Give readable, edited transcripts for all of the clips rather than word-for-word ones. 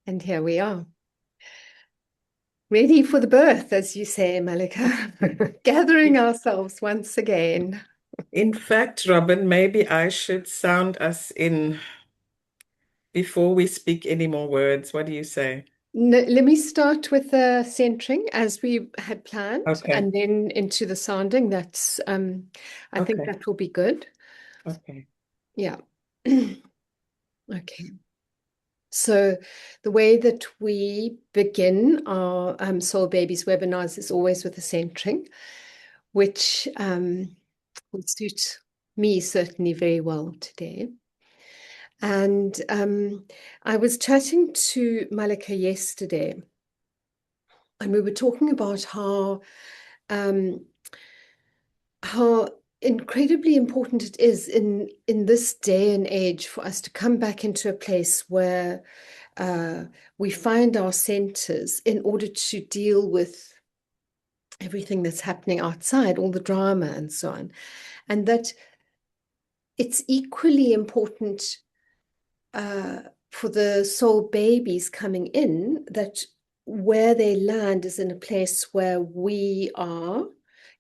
And here we are, ready for the birth, as you say, Malika, gathering ourselves once again. In fact, Robin, maybe I should sound us in before we speak any more words. What do you say? Let me start with the centering as we had planned, Okay, and then into the sounding. I think okay, that will be good. okay. Yeah. Okay. So the way that we begin our Soul Babies webinars is always with the centering, which will suit me certainly very well today. And I was chatting to Malika yesterday, and we were talking about um, how incredibly important it is in this day and age for us to come back into a place where uh, we find our centers in order to deal with everything that's happening outside, all the drama and so on, and that it's equally important uh, for the soul babies coming in, that where they land is in a place where we are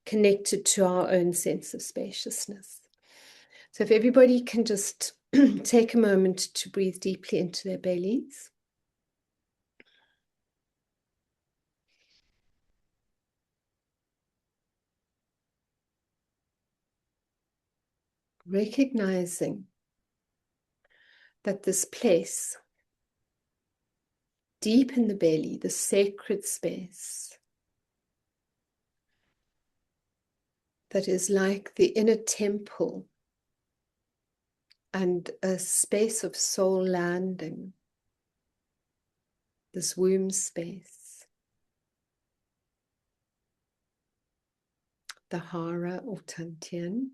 connected to our own sense of spaciousness. So if everybody can just take a moment to breathe deeply into their bellies. Recognizing that this place, deep in the belly, the sacred space, that is like the inner temple and a space of soul landing, this womb space, the hara or tantien,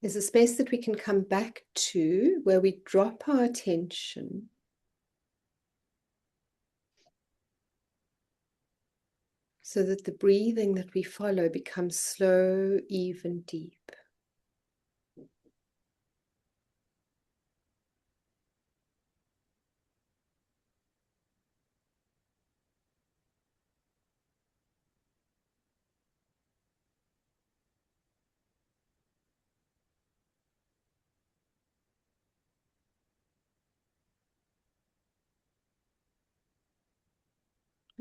is a space that we can come back to where we drop our attention so that the breathing that we follow becomes slow, even, deep.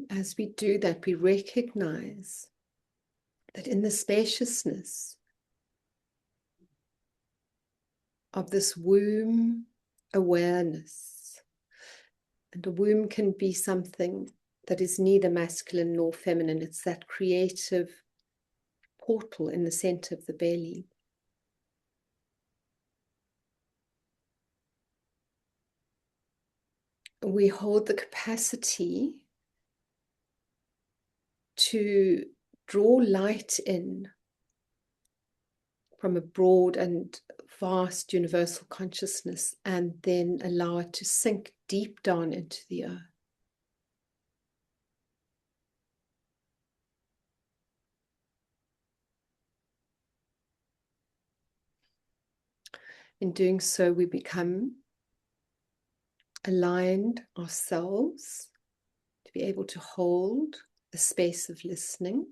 As we do that, we recognize that in the spaciousness of this womb awareness, and a womb can be something that is neither masculine nor feminine, it's that creative portal in the center of the belly. We hold the capacity to draw light in from a broad and vast universal consciousness and then allow it to sink deep down into the earth. In doing so, we become aligned ourselves to be able to hold a space of listening,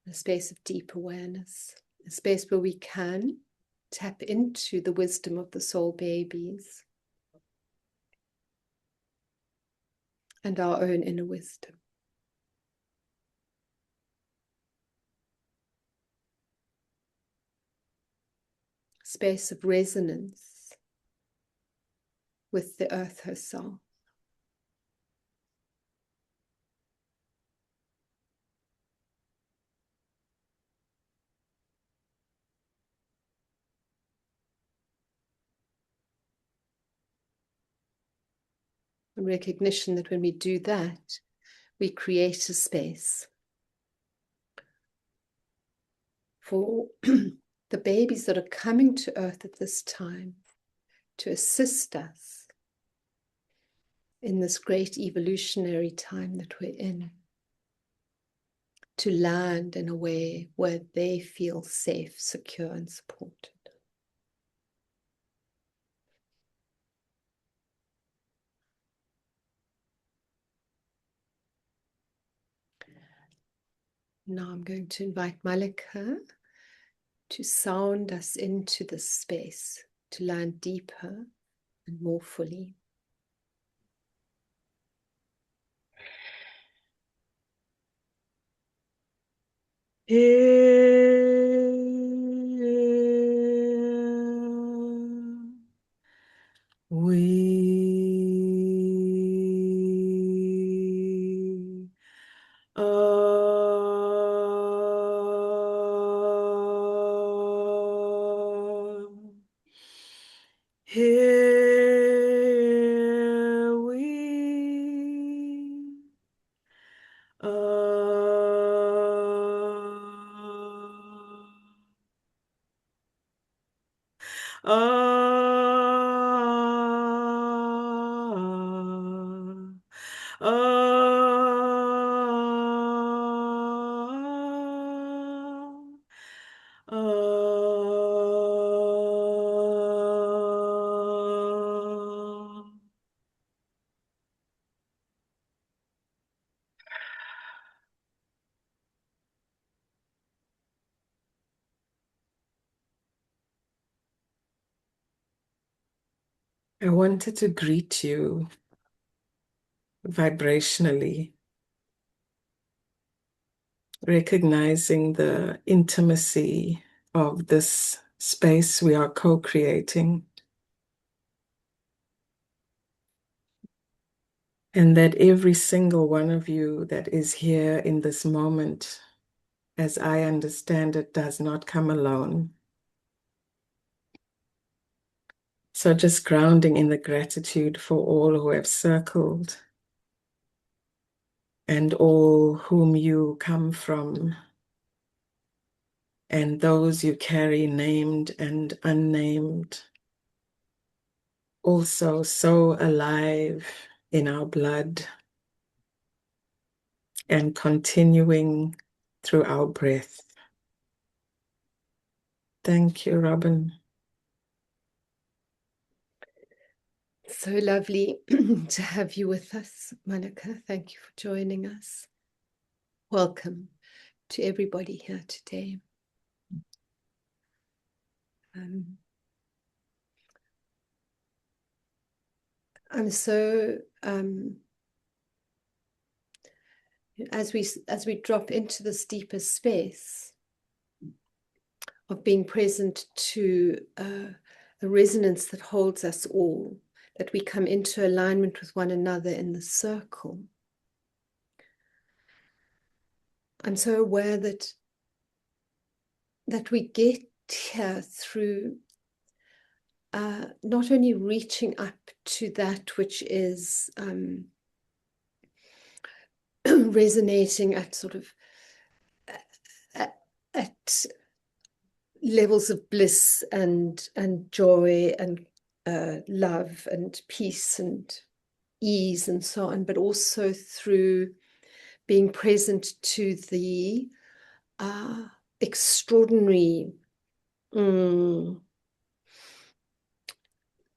a space of deep awareness, a space where we can tap into the wisdom of the soul babies and our own inner wisdom. Space of resonance with the earth herself. And recognition that when we do that, we create a space for the babies that are coming to earth at this time to assist us in this great evolutionary time that we're in, to land in a way where they feel safe, secure, and supported. Now I'm going to invite Malika to sound us into this space, to land deeper and more fully. We here we I wanted to greet you vibrationally, recognizing the intimacy of this space we are co-creating, and that every single one of you that is here in this moment, as I understand it, does not come alone. So just grounding in the gratitude for all who have circled and all whom you come from, and those you carry named and unnamed, also so alive in our blood and continuing through our breath. Thank you, Robin. So lovely to have you with us, Malika. Thank you for joining us. Welcome to everybody here today. I'm so as we drop into this deeper space of being present to a resonance that holds us all, that we come into alignment with one another in the circle. I'm so aware that we get here through not only reaching up to that which is resonating at sort of at levels of bliss and joy and love and peace and ease and so on, but also through being present to the extraordinary kind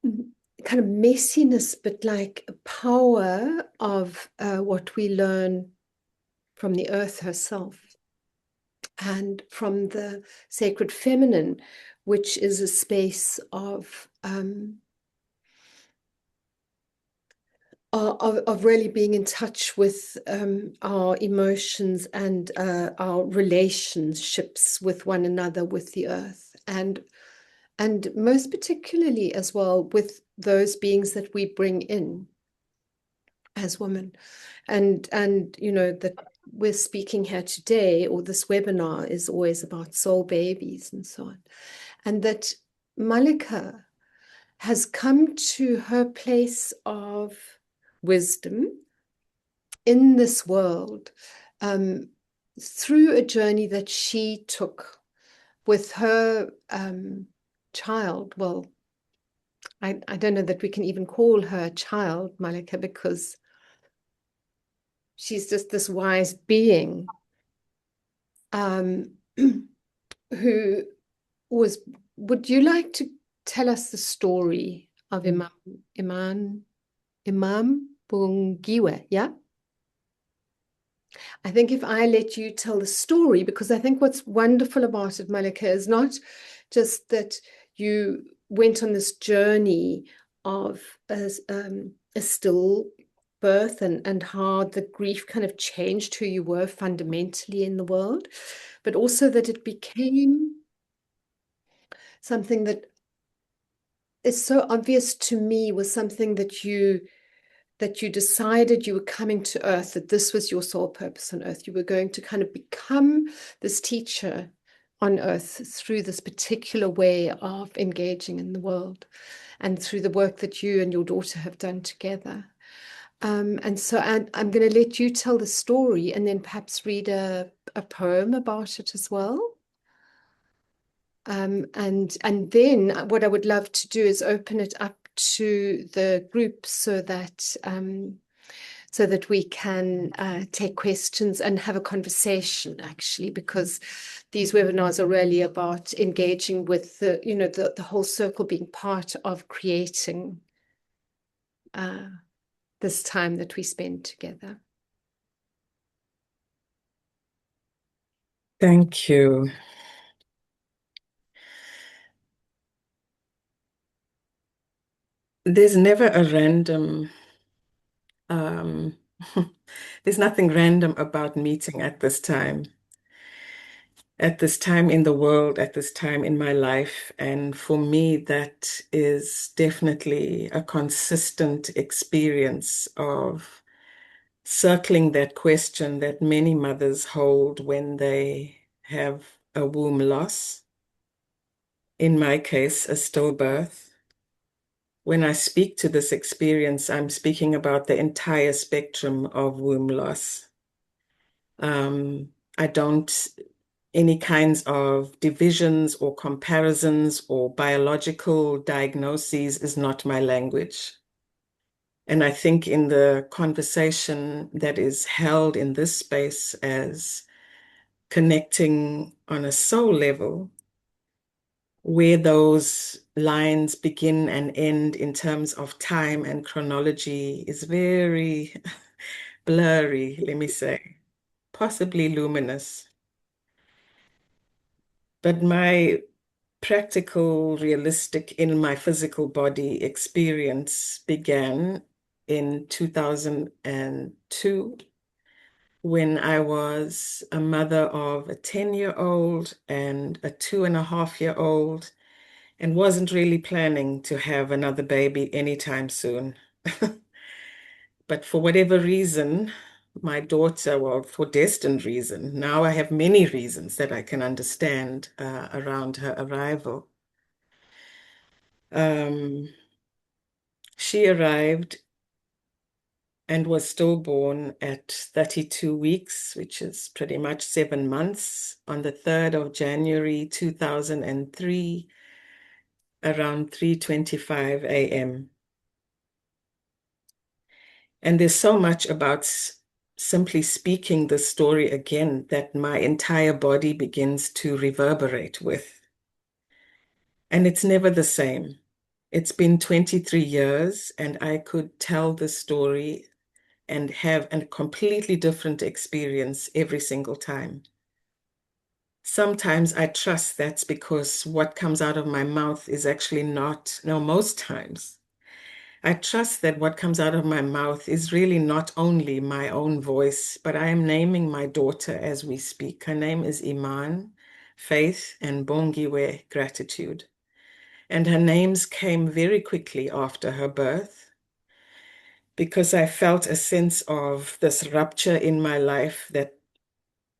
of messiness, but like power of what we learn from the earth herself and from the sacred feminine, which is a space of really being in touch with our emotions and our relationships with one another, with the earth, and most particularly as well with those beings that we bring in as women. And you know, that we're speaking here today, or this webinar is always about soul babies and so on. And that Malika has come to her place of wisdom in this world through a journey that she took with her child. Well, I don't know that we can even call her a child, Malika, because she's just this wise being um, who was, would you like to tell us the story of Imam Bungiwe? Yeah. I think if I let you tell the story, because I think what's wonderful about it, Malika, is not just that you went on this journey of a still birth and how the grief kind of changed who you were fundamentally in the world, but also that it became something that is so obvious to me, was something that you decided you were coming to earth, that this was your sole purpose on earth. You were going to kind of become this teacher on earth through this particular way of engaging in the world and through the work that you and your daughter have done together. And so I'm going to let you tell the story and then perhaps read a poem about it as well. And then what I would love to do is open it up to the group so that we can take questions and have a conversation, actually, because these webinars are really about engaging with the whole circle, being part of creating this time that we spend together. Thank you. There's never a random, um, there's nothing random about meeting at this time in the world, at this time in my life. And for me, that is definitely a consistent experience of circling that question that many mothers hold when they have a womb loss. In my case, a stillbirth. When I speak to this experience, I'm speaking about the entire spectrum of womb loss. I don't, any kinds of divisions or comparisons or biological diagnoses is not my language. And I think in the conversation that is held in this space as connecting on a soul level, where those lines begin and end in terms of time and chronology is very blurry, let me say, possibly luminous. But my practical, realistic, in my physical body experience began in 2002 when I was a mother of a 10-year-old and a 2.5-year-old and wasn't really planning to have another baby anytime soon. But for whatever reason, my daughter, well, for destined reason, now I have many reasons that I can understand around her arrival. Um, she arrived and was stillborn at 32 weeks, which is pretty much 7 months, on the 3rd of January 2003, around 3:25 a.m. And there's so much about simply speaking the story again that my entire body begins to reverberate with. And it's never the same. It's been 23 years, and I could tell the story and have a completely different experience every single time. Sometimes I trust that's because what comes out of my mouth is actually not, no, most times, I trust that what comes out of my mouth is really not only my own voice, but I am naming my daughter as we speak. Her name is Iman, faith, and Bongiwe, gratitude. And her names came very quickly after her birth because I felt a sense of this rupture in my life that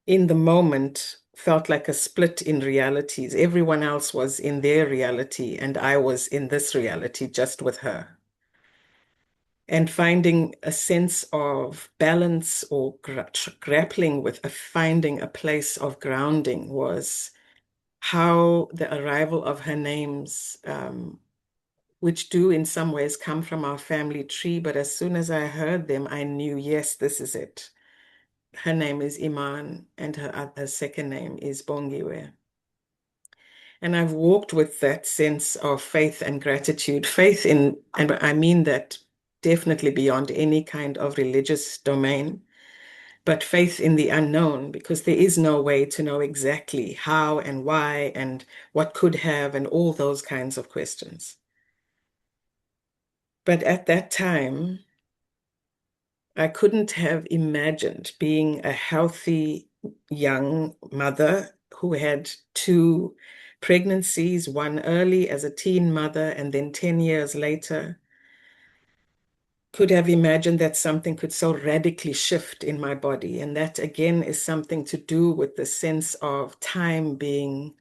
in the moment felt like a split in realities. Everyone else was in their reality, and I was in this reality just with her. And finding a sense of balance or grappling with finding a place of grounding was how the arrival of her names, which do in some ways come from our family tree, but as soon as I heard them, I knew, yes, this is it. her name is Iman, and her second name is Bongiwe. And I've walked with that sense of faith and gratitude, faith in, and I mean that definitely beyond any kind of religious domain, but faith in the unknown, because there is no way to know exactly how and why and what could have and all those kinds of questions. But at that time, I couldn't have imagined being a healthy young mother who had two pregnancies, one early as a teen mother, and then 10 years later, could have imagined that something could so radically shift in my body. And that again is something to do with the sense of time being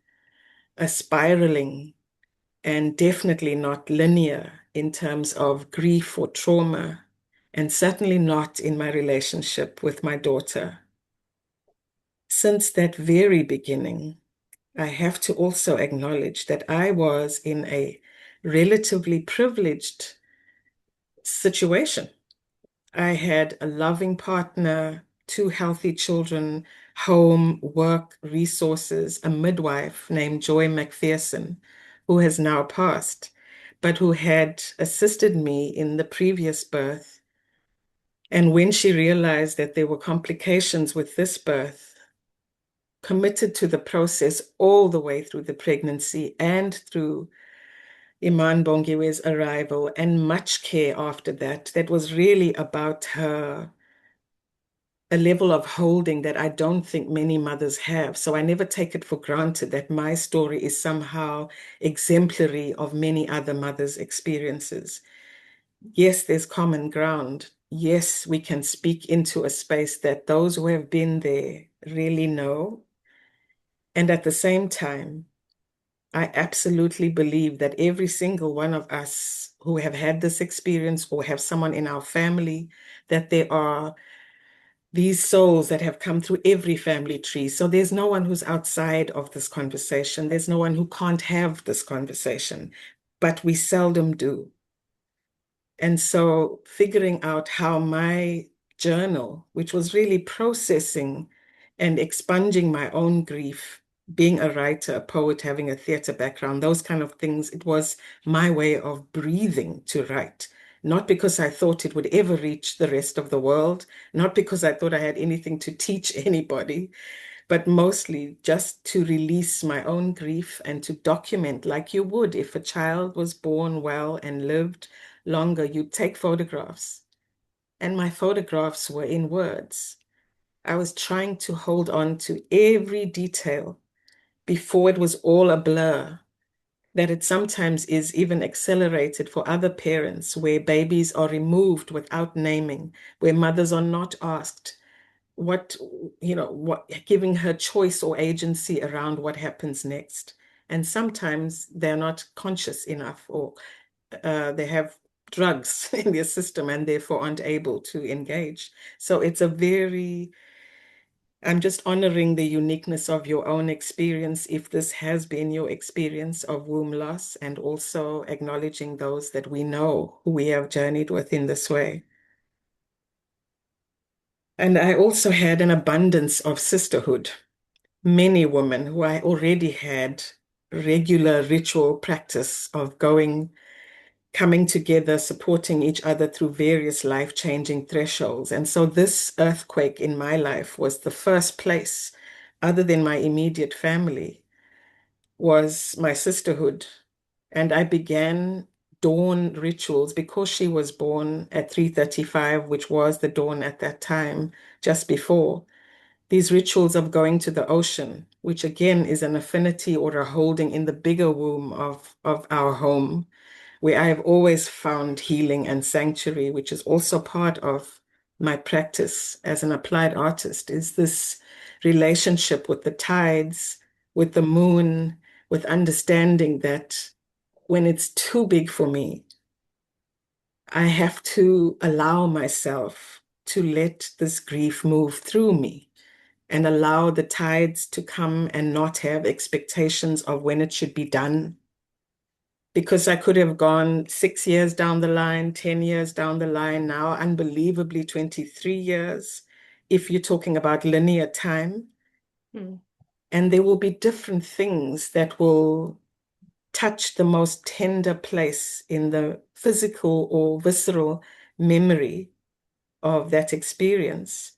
a spiraling and definitely not linear in terms of grief or trauma, and certainly not in my relationship with my daughter. Since that very beginning, I have to also acknowledge that I was in a relatively privileged situation. I had a loving partner, two healthy children, home, work, resources, a midwife named Joy McPherson, who has now passed, but who had assisted me in the previous birth. And when she realized that there were complications with this birth, committed to the process all the way through the pregnancy and through Iman Bongiwe's arrival, and much care after that. That was really about her, a level of holding that I don't think many mothers have. So I never take it for granted that my story is somehow exemplary of many other mothers' experiences. Yes, there's common ground. Yes, we can speak into a space that those who have been there really know. And at the same time, I absolutely believe that every single one of us who have had this experience or have someone in our family, that there are these souls that have come through every family tree. So there's no one who's outside of this conversation. There's no one who can't have this conversation, but we seldom do. And so figuring out how my journal, which was really processing and expunging my own grief, being a writer, a poet, having a theater background, those kind of things, it was my way of breathing to write. Not because I thought it would ever reach the rest of the world, not because I thought I had anything to teach anybody, but mostly just to release my own grief and to document like you would if a child was born well and lived longer. You'd take photographs, and my photographs were in words. I was trying to hold on to every detail before it was all a blur. That it sometimes is even accelerated for other parents where babies are removed without naming, where mothers are not asked what, what, giving her choice or agency around what happens next. And sometimes they're not conscious enough, or they have drugs in their system and therefore aren't able to engage. So it's a very, I'm just honoring the uniqueness of your own experience, if this has been your experience of womb loss, and also acknowledging those that we know who we have journeyed with in this way. And I also had an abundance of sisterhood, many women who I already had regular ritual practice of coming together, supporting each other through various life-changing thresholds. And so this earthquake in my life was the first place, other than my immediate family, was my sisterhood. And I began dawn rituals because she was born at 3:35, which was the dawn at that time, just before. These rituals of going to the ocean, which again is an affinity or a holding in the bigger womb of our home, where I have always found healing and sanctuary, which is also part of my practice as an applied artist, is this relationship with the tides, with the moon, with understanding that when it's too big for me, I have to allow myself to let this grief move through me and allow the tides to come and not have expectations of when it should be done. Because I could have gone 6 years down the line, 10 years down the line, now unbelievably 23 years, if you're talking about linear time, Mm. and there will be different things that will touch the most tender place in the physical or visceral memory of that experience.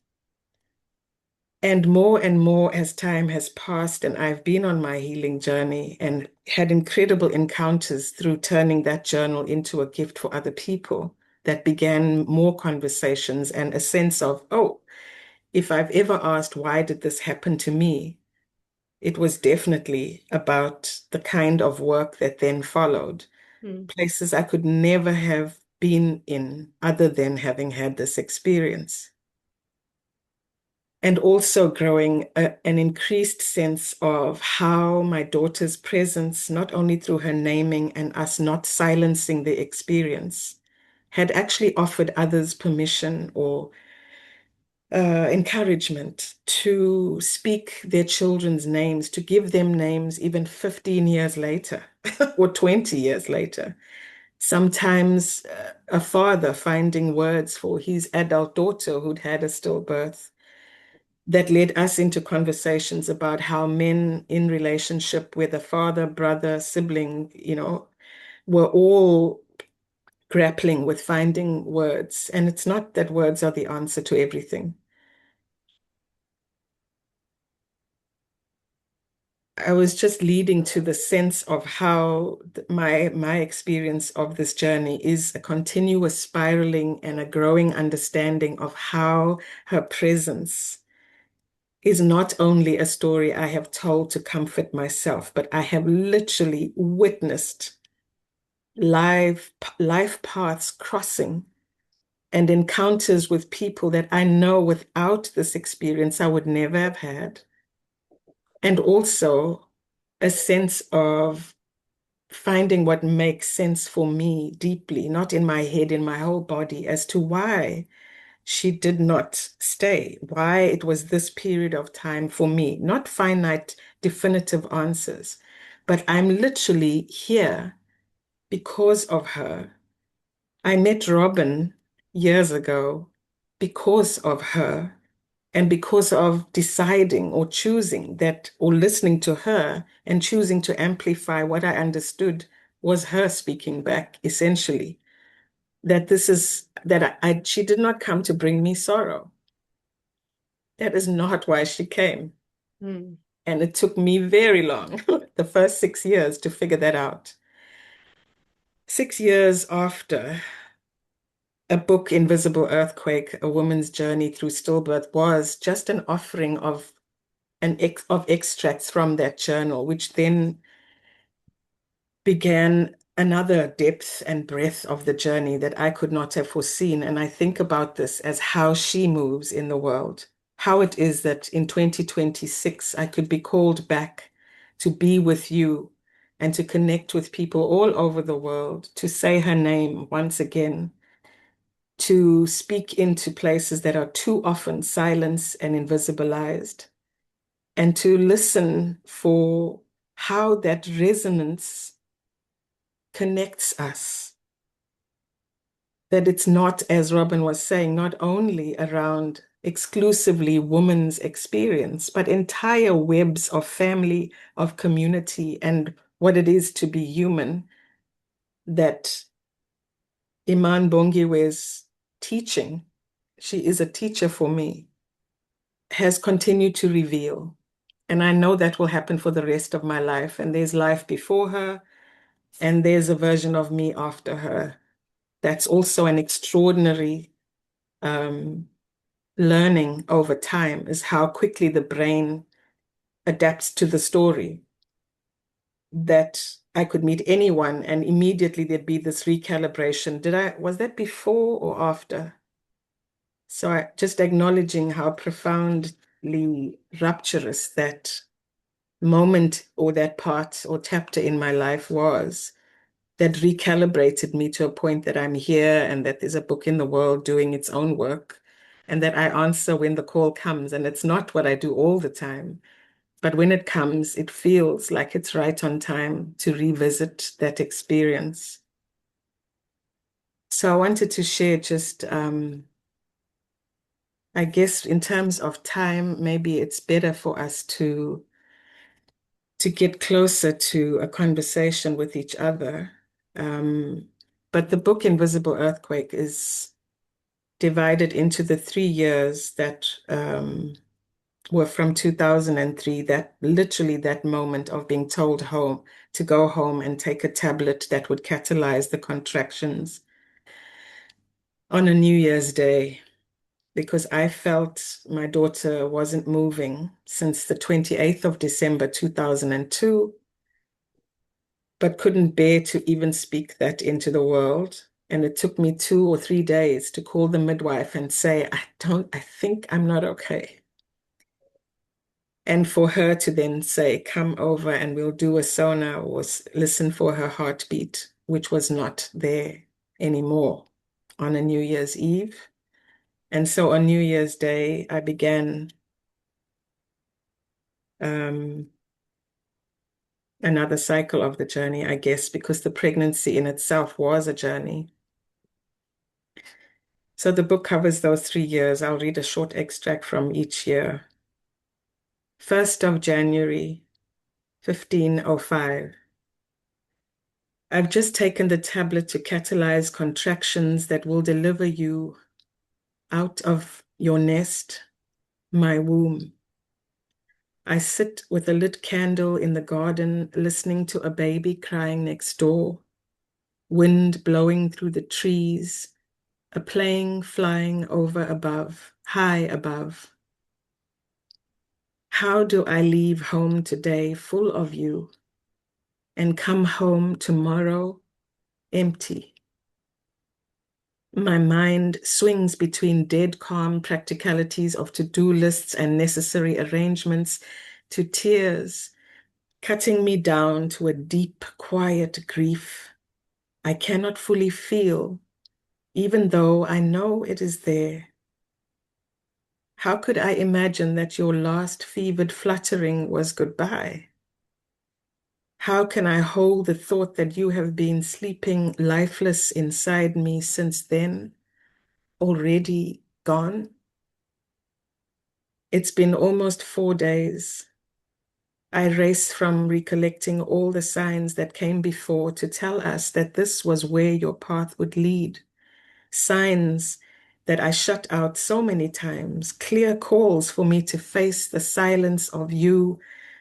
And more as time has passed, and I've been on my healing journey and had incredible encounters through turning that journal into a gift for other people, that began more conversations and a sense of, oh, if I've ever asked, why did this happen to me? It was definitely about the kind of work that then followed, Mm. places I could never have been in other than having had this experience. And also growing an increased sense of how my daughter's presence, not only through her naming and us not silencing the experience, had actually offered others permission or encouragement to speak their children's names, to give them names even 15 years later or 20 years later. Sometimes a father finding words for his adult daughter who'd had a stillbirth, that led us into conversations about how men in relationship with a father, brother, sibling, were all grappling with finding words. And it's not that words are the answer to everything. I was just leading to the sense of how my experience of this journey is a continuous spiraling and a growing understanding of how her presence is not only a story I have told to comfort myself, but I have literally witnessed life paths crossing and encounters with people that I know without this experience I would never have had. And also a sense of finding what makes sense for me deeply, not in my head, in my whole body, as to why she did not stay, why it was this period of time for me, not finite, definitive answers, but I'm literally here because of her. I met Robin years ago because of her and because of deciding or choosing that, or listening to her and choosing to amplify what I understood was her speaking back, essentially. That this is that she did not come to bring me sorrow. That is not why she came. Mm. And it took me very long, the first 6 years, to figure that out. 6 years after a book, Invisible Earthquake, A Woman's Journey Through Stillbirth, was just an offering of of extracts from that journal, which then began another depth and breadth of the journey that I could not have foreseen. And I think about this as how she moves in the world, how it is that in 2026, I could be called back to be with you and to connect with people all over the world, to say her name once again, to speak into places that are too often silenced and invisibilized, and to listen for how that resonance connects us. That it's not, as Robin was saying, not only around exclusively women's experience, but entire webs of family, of community, and what it is to be human, that Iman Bongiwe's teaching, she is a teacher for me, has continued to reveal. And I know that will happen for the rest of my life. And there's life before her, and there's a version of me after her. That's also an extraordinary um, learning over time, is how quickly the brain adapts to the story. That I could meet anyone and immediately there'd be this recalibration. Was that before or after? So just acknowledging how profoundly rapturous that moment or that part or chapter in my life was, that recalibrated me to a point that I'm here and that there's a book in the world doing its own work, and that I answer when the call comes. And it's not what I do all the time, but when it comes, it feels like it's right on time to revisit that experience. So I wanted to share just I guess in terms of time, maybe it's better for us to get closer to a conversation with each other. Um, but the book Invisible Earthquake is divided into the 3 years that were from 2003, that literally that moment of being told home to go home and take a tablet that would catalyze the contractions on a New Year's Day, because I felt my daughter wasn't moving since the 28th of December 2002, but couldn't bear to even speak that into the world. And it took me 2 or 3 days to call the midwife and say, I think I'm not okay. And for her to then say, come over and we'll do a sonar or listen for her heartbeat, which was not there anymore on a New Year's Eve. And so on New Year's Day, I began um, another cycle of the journey, I guess, because the pregnancy in itself was a journey. So the book covers those 3 years. I'll read a short extract from each year. 1st of January, 1505. I've just taken the tablet to catalyze contractions that will deliver you out of your nest, my womb. I sit with a lit candle in the garden, listening to a baby crying next door, wind blowing through the trees, a plane flying over above, high above. How do I leave home today full of you and come home tomorrow empty? My mind swings between dead calm practicalities of to-do lists and necessary arrangements to tears, cutting me down to a deep, quiet grief I cannot fully feel, even though I know it is there. How could I imagine that your last fevered fluttering was goodbye? How can I hold the thought that you have been sleeping lifeless inside me since then, already gone? It's been almost 4 days. I race from recollecting all the signs that came before to tell us that this was where your path would lead. Signs that I shut out so many times, clear calls for me to face the silence of you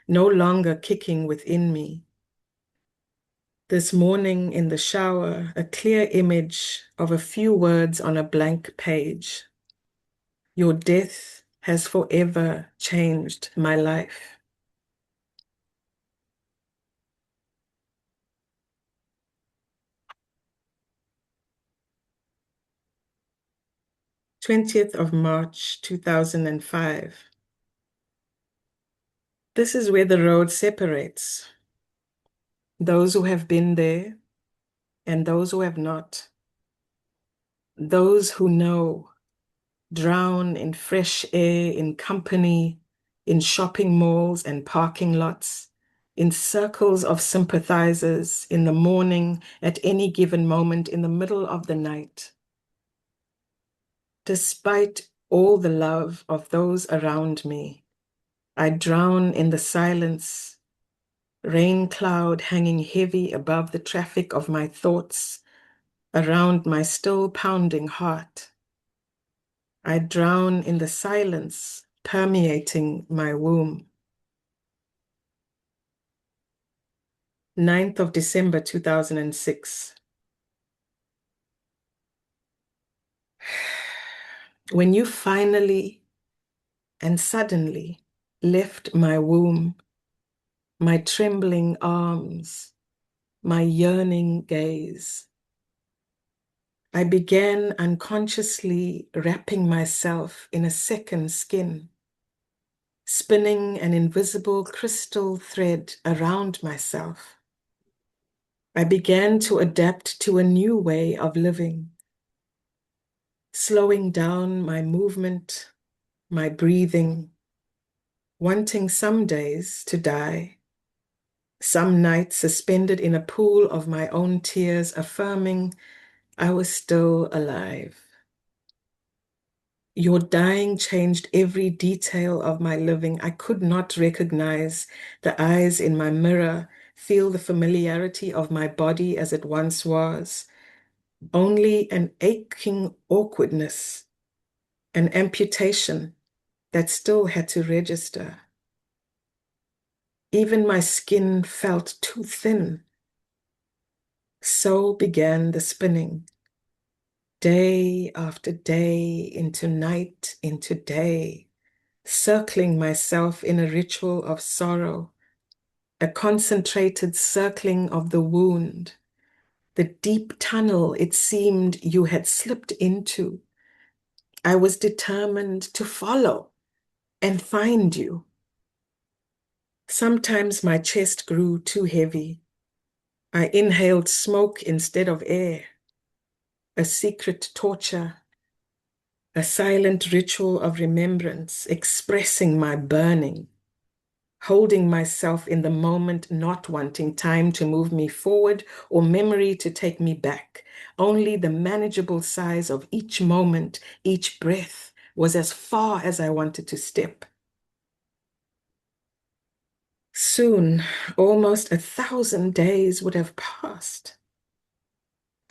no longer kicking within me. This morning in the shower, a clear image of a few words on a blank page. Your death has forever changed my life. 20th of March, 2005. This is where the road separates. Those who have been there and those who have not. Those who know drown in fresh air, in company, in shopping malls and parking lots, in circles of sympathizers, in the morning, at any given moment, in the middle of the night. Despite all the love of those around me, I drown in the silence, rain cloud hanging heavy above the traffic of my thoughts, around my still pounding heart. I drown in the silence permeating my womb. 9th of December 2006. When you finally and suddenly left my womb, my trembling arms, my yearning gaze, I began unconsciously wrapping myself in a second skin, spinning an invisible crystal thread around myself. I began to adapt to a new way of living, slowing down my movement, my breathing, wanting some days to die, some nights suspended in a pool of my own tears, affirming I was still alive. Your dying changed every detail of my living. I could not recognize the eyes in my mirror, feel the familiarity of my body as it once was. Only an aching awkwardness, an amputation that still had to register. Even my skin felt too thin. So began the spinning, day after day, into day, circling myself in a ritual of sorrow, a concentrated circling of the wound, the deep tunnel it seemed you had slipped into. I was determined to follow and find you. Sometimes my chest grew too heavy. I inhaled smoke instead of air, a secret torture, a silent ritual of remembrance, expressing my burning, holding myself in the moment, not wanting time to move me forward or memory to take me back. Only the manageable size of each moment, each breath was as far as I wanted to step. Soon, almost 1,000 days would have passed.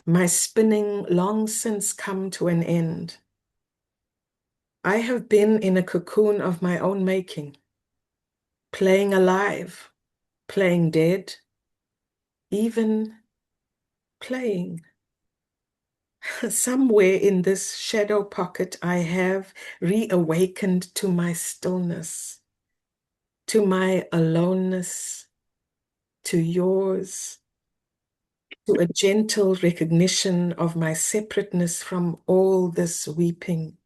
My spinning long since come to an end. I have been in a cocoon of my own making, playing alive, playing dead, even playing. Somewhere in this shadow pocket, I have reawakened to my stillness, to my aloneness, to yours, to a gentle recognition of my separateness from all this weeping.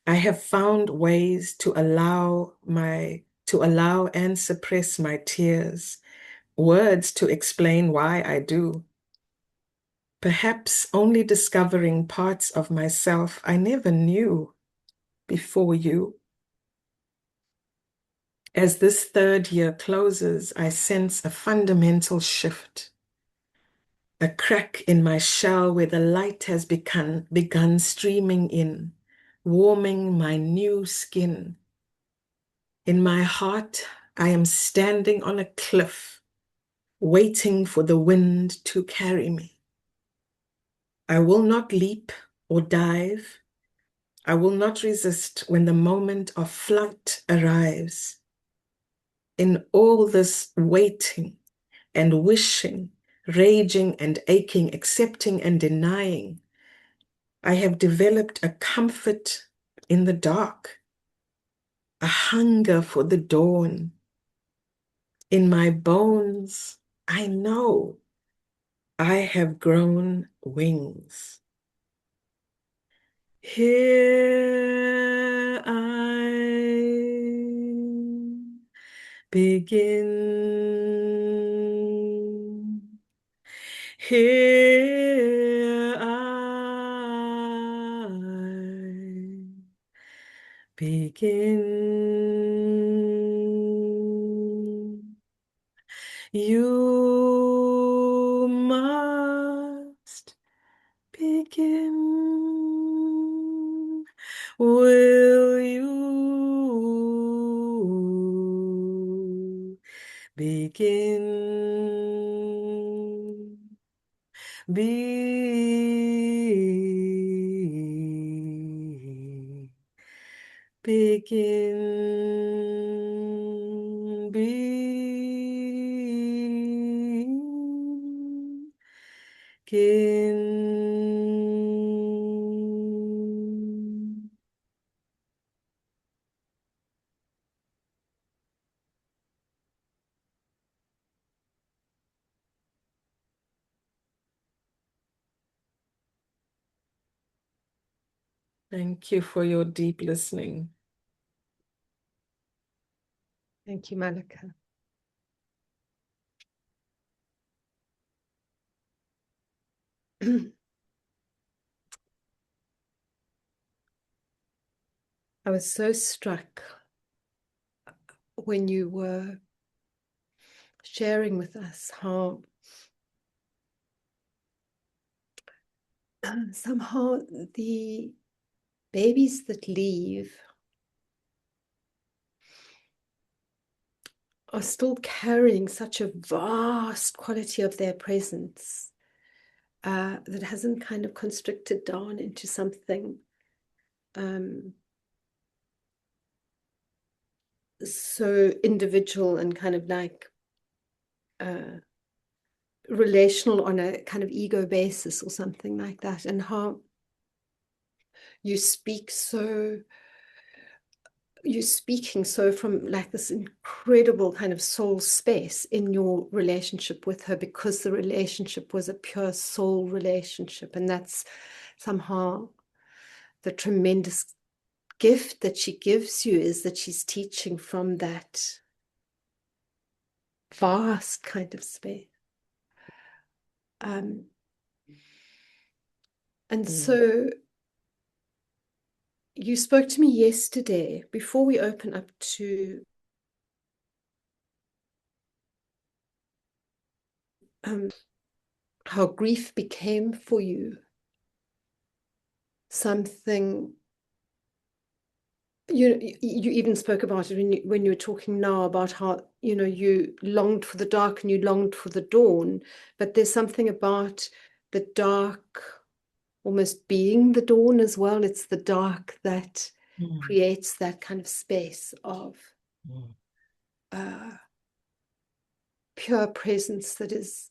I have found ways to allow and suppress my tears, words to explain why I do. Perhaps only discovering parts of myself I never knew before you. As this third year closes, I sense a fundamental shift, a crack in my shell where the light has begun streaming in, warming my new skin. In my heart, I am standing on a cliff, waiting for the wind to carry me. I will not leap or dive. I will not resist when the moment of flight arrives. In all this waiting and wishing, raging and aching, accepting and denying, I have developed a comfort in the dark, a hunger for the dawn. In my bones, I know I have grown wings. Here I begin. Here I begin. You must begin. Will you begin? Begin, begin. Thank you for your deep listening. Thank you, Malika. I was so struck when you were sharing with us how somehow the babies that leave are still carrying such a vast quality of their presence that hasn't kind of constricted down into something so individual and kind of like relational on a kind of ego basis or something like that, and how you speak so you're speaking so from like this incredible kind of soul space in your relationship with her, because the relationship was a pure soul relationship. And that's somehow the tremendous gift that she gives you, is that she's teaching from that vast kind of space. Um, and Mm. so you spoke to me yesterday, before we open up to how grief became for you something. You even spoke about it when you were talking now about how, you longed for the dark and you longed for the dawn, but there's something about the dark almost being the dawn as well. It's the dark that Mm. creates that kind of space of Mm. uh, pure presence, that is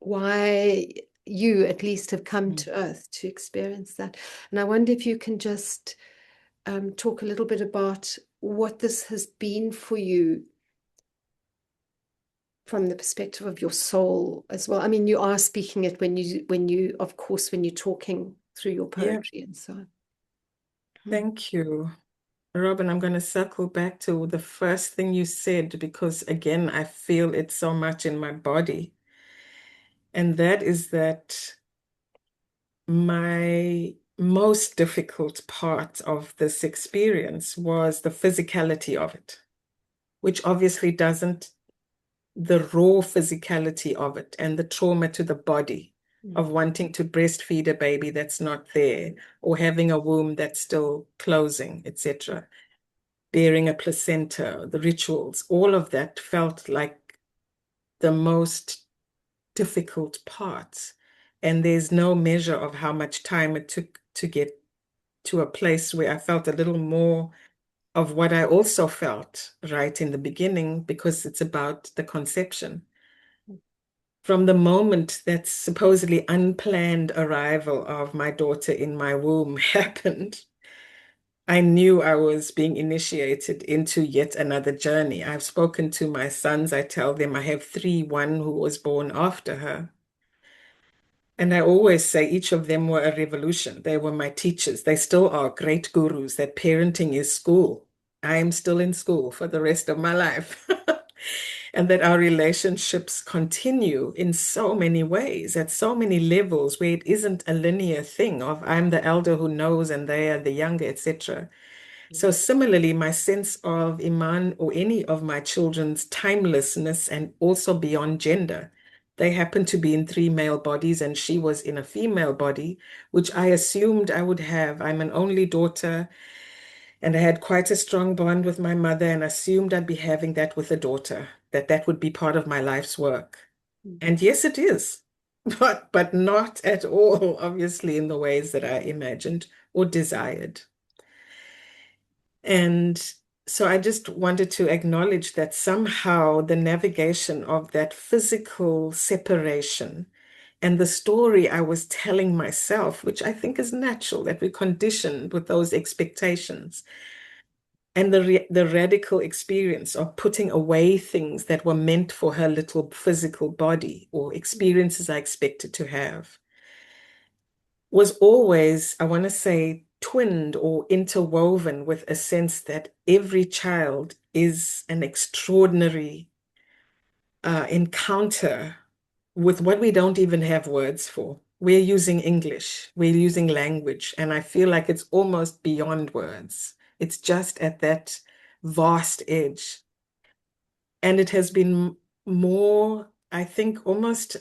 why you at least have come Mm. to earth to experience that. And I wonder if you can just talk a little bit about what this has been for you from the perspective of your soul as well. I mean, you are speaking it when you, of course, when you're talking through your Yeah, poetry and so on. thank you. Robin, I'm going to circle back to the first thing you said because, again, I feel it so much in my body. And that is that my most difficult part of this experience was the physicality of it, which obviously doesn't, the raw physicality of it and the trauma to the body of wanting to breastfeed a baby that's not there, or having a womb that's still closing, etc., bearing a placenta, the rituals, all of that felt like the most difficult part. And there's no measure of how much time it took to get to a place where I felt a little more of what I also felt right in the beginning, because it's about the conception. From the moment that supposedly unplanned arrival of my daughter in my womb happened, I knew I was being initiated into yet another journey. I've spoken to my sons. I tell them I have three, one who was born after her. And I always say each of them were a revolution. They were my teachers. They still are great gurus, that parenting is school. I am still in school for the rest of my life. And that our relationships continue in so many ways, at so many levels, where it isn't a linear thing of I'm the elder who knows and they are the younger, etc. So similarly, my sense of Iman or any of my children's timelessness and also beyond gender. They happened to be in three male bodies and she was in a female body, which I assumed I would have. I'm an only daughter and I had quite a strong bond with my mother and assumed I'd be having that with a daughter, that that would be part of my life's work. And yes, it is, but not at all, obviously, in the ways that I imagined or desired. And so I just wanted to acknowledge that somehow the navigation of that physical separation and the story I was telling myself, which I think is natural, that we're conditioned with those expectations, and the radical experience of putting away things that were meant for her little physical body or experiences I expected to have was always, I want to say, twinned or interwoven with a sense that every child is an extraordinary encounter with what we don't even have words for. We're using English, we're using language, and I feel like it's almost beyond words. It's just at that vast edge. And it has been more, I think, almost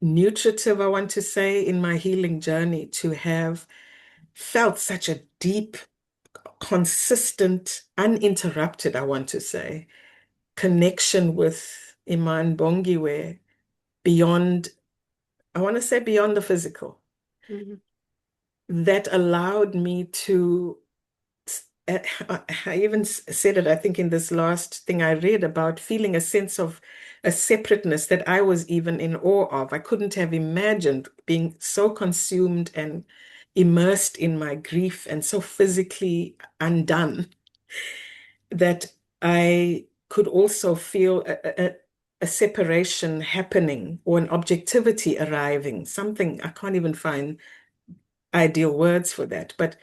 nutritive, I want to say, in my healing journey to have felt such a deep, consistent, uninterrupted, I want to say, connection with Iman Bongiwe beyond, I want to say beyond the physical, Mm, that allowed me to, I even said it, I think, in this last thing I read about feeling a sense of a separateness that I was even in awe of. I couldn't have imagined being so consumed and immersed in my grief and so physically undone that I could also feel a separation happening or an objectivity arriving, something I can't even find ideal words for that, but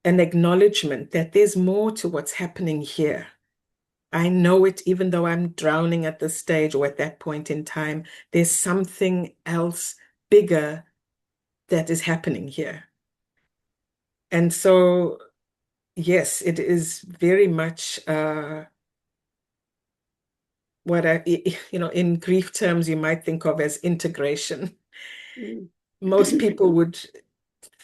an acknowledgement that there's more to what's happening here. I know it, even though I'm drowning at this stage or at that point in time, there's something else bigger that is happening here. And so, yes, it is very much what in grief terms, you might think of as integration. mm, Most people would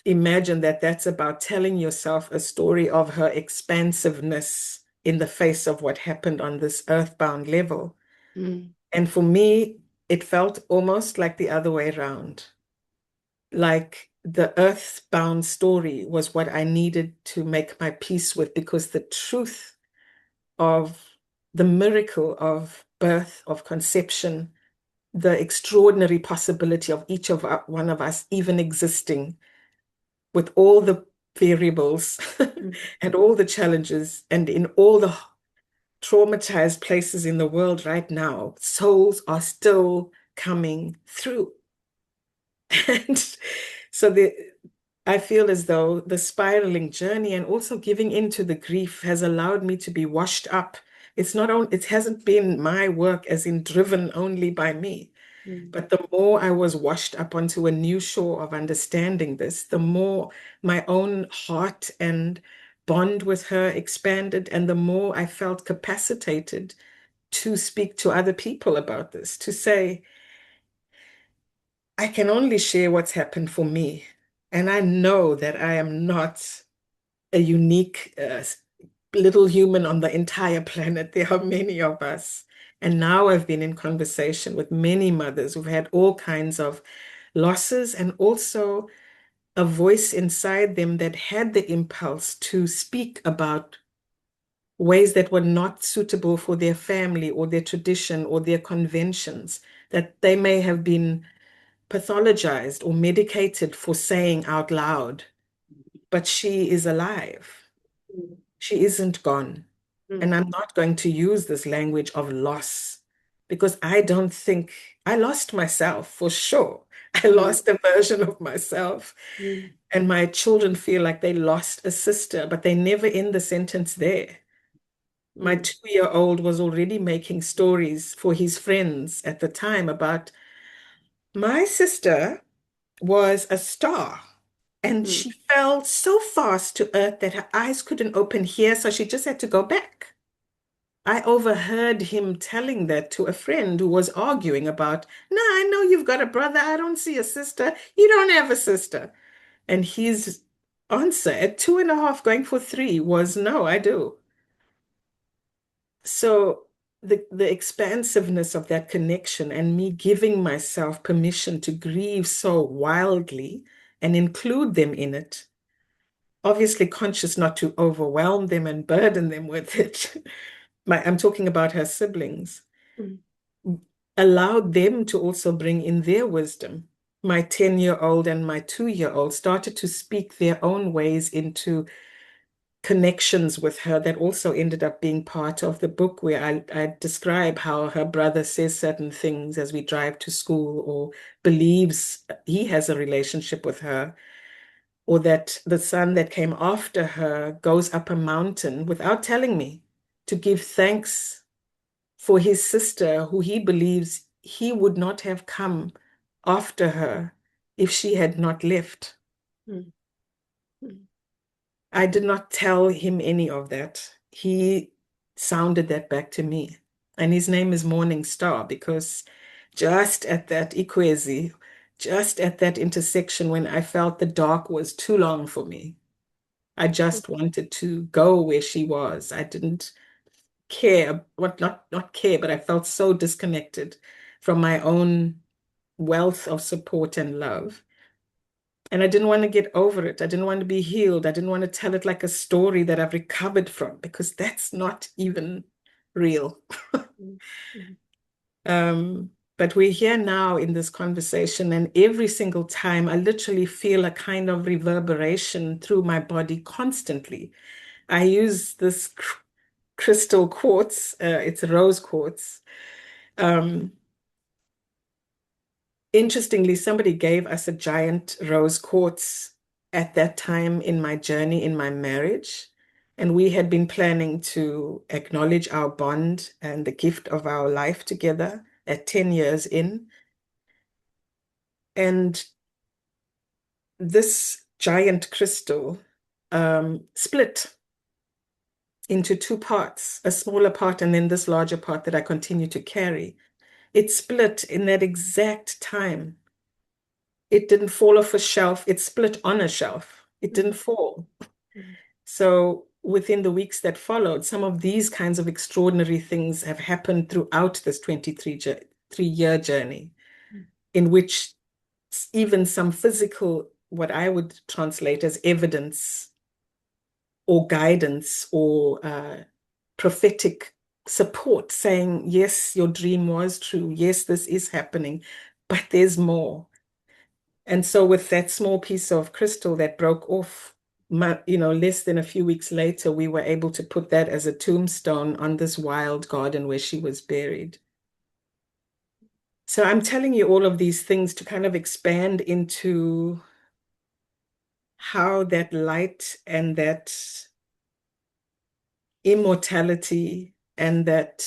imagine that that's about telling yourself a story of her expansiveness in the face of what happened on this earthbound level. mm, And for me, it felt almost like the other way around. Like the earthbound story was what I needed to make my peace with because the truth of the miracle of birth, of conception, the extraordinary possibility of each of one of us even existing with all the variables mm, and all the challenges and in all the traumatized places in the world right now, souls are still coming through. And so I feel as though the spiraling journey and also giving into the grief has allowed me to be washed up. It's not only, it hasn't been my work as in driven only by me. mm, But the more I was washed up onto a new shore of understanding this, the more my own heart and bond with her expanded, and the more I felt capacitated to speak to other people about this, to say, I can only share what's happened for me. And I know that I am not a unique little human on the entire planet. There are many of us. And now I've been in conversation with many mothers who've had all kinds of losses and also a voice inside them that had the impulse to speak about ways that were not suitable for their family or their tradition or their conventions, that they may have been pathologized or medicated for saying out loud, but she is alive. She isn't gone. mm, And I'm not going to use this language of loss because I don't think I lost myself for sure. I mm, lost a version of myself. mm, And my children feel like they lost a sister, but they never end the sentence there. My mm, 2-year-old was already making stories for his friends at the time about my sister was a star. And mm, she fell so fast to earth that her eyes couldn't open here, so she just had to go back. I overheard him telling that to a friend who was arguing about, no, I know you've got a brother. I don't see a sister. You don't have a sister. And his answer at 2.5, going for 3, was, no, I do. So the expansiveness of that connection and me giving myself permission to grieve so wildly and include them in it, obviously conscious not to overwhelm them and burden them with it. I'm talking about her siblings, mm, allowed them to also bring in their wisdom. My 10-year-old and my 2-year-old started to speak their own ways into connections with her that also ended up being part of the book where I describe how her brother says certain things as we drive to school or believes he has a relationship with her, or that the son that came after her goes up a mountain without telling me to give thanks for his sister, who he believes he would not have come after her if she had not left. mm, mm, I did not tell him any of that. He sounded that back to me. And his name is Morning Star because just at that equasi, just at that intersection when I felt the dark was too long for me. I just wanted to go where she was. I didn't care, what not care, but I felt so disconnected from my own wealth of support and love. And I didn't want to get over it. I didn't want to be healed. I didn't want to tell it like a story that I've recovered from because that's not even real. Mm, But we're here now in this conversation, and every single time I literally feel a kind of reverberation through my body constantly. I use this crystal quartz, it's rose quartz. Um, Interestingly, somebody gave us a giant rose quartz at that time in my journey in my marriage. And we had been planning to acknowledge our bond and the gift of our life together at 10 years in. And this giant crystal split into two parts, a smaller part and then this larger part that I continue to carry. It split in that exact time. It didn't fall off a shelf, it split on a shelf. It didn't mm, fall. mm, So within the weeks that followed, some of these kinds of extraordinary things have happened throughout this 23-year journey, mm, in which even some physical, what I would translate as evidence or guidance or prophetic support saying, yes, your dream was true. Yes, this is happening, but there's more. And so with that small piece of crystal that broke off, less than a few weeks later, we were able to put that as a tombstone on this wild garden where she was buried. So I'm telling you all of these things to kind of expand into how that light and that immortality and that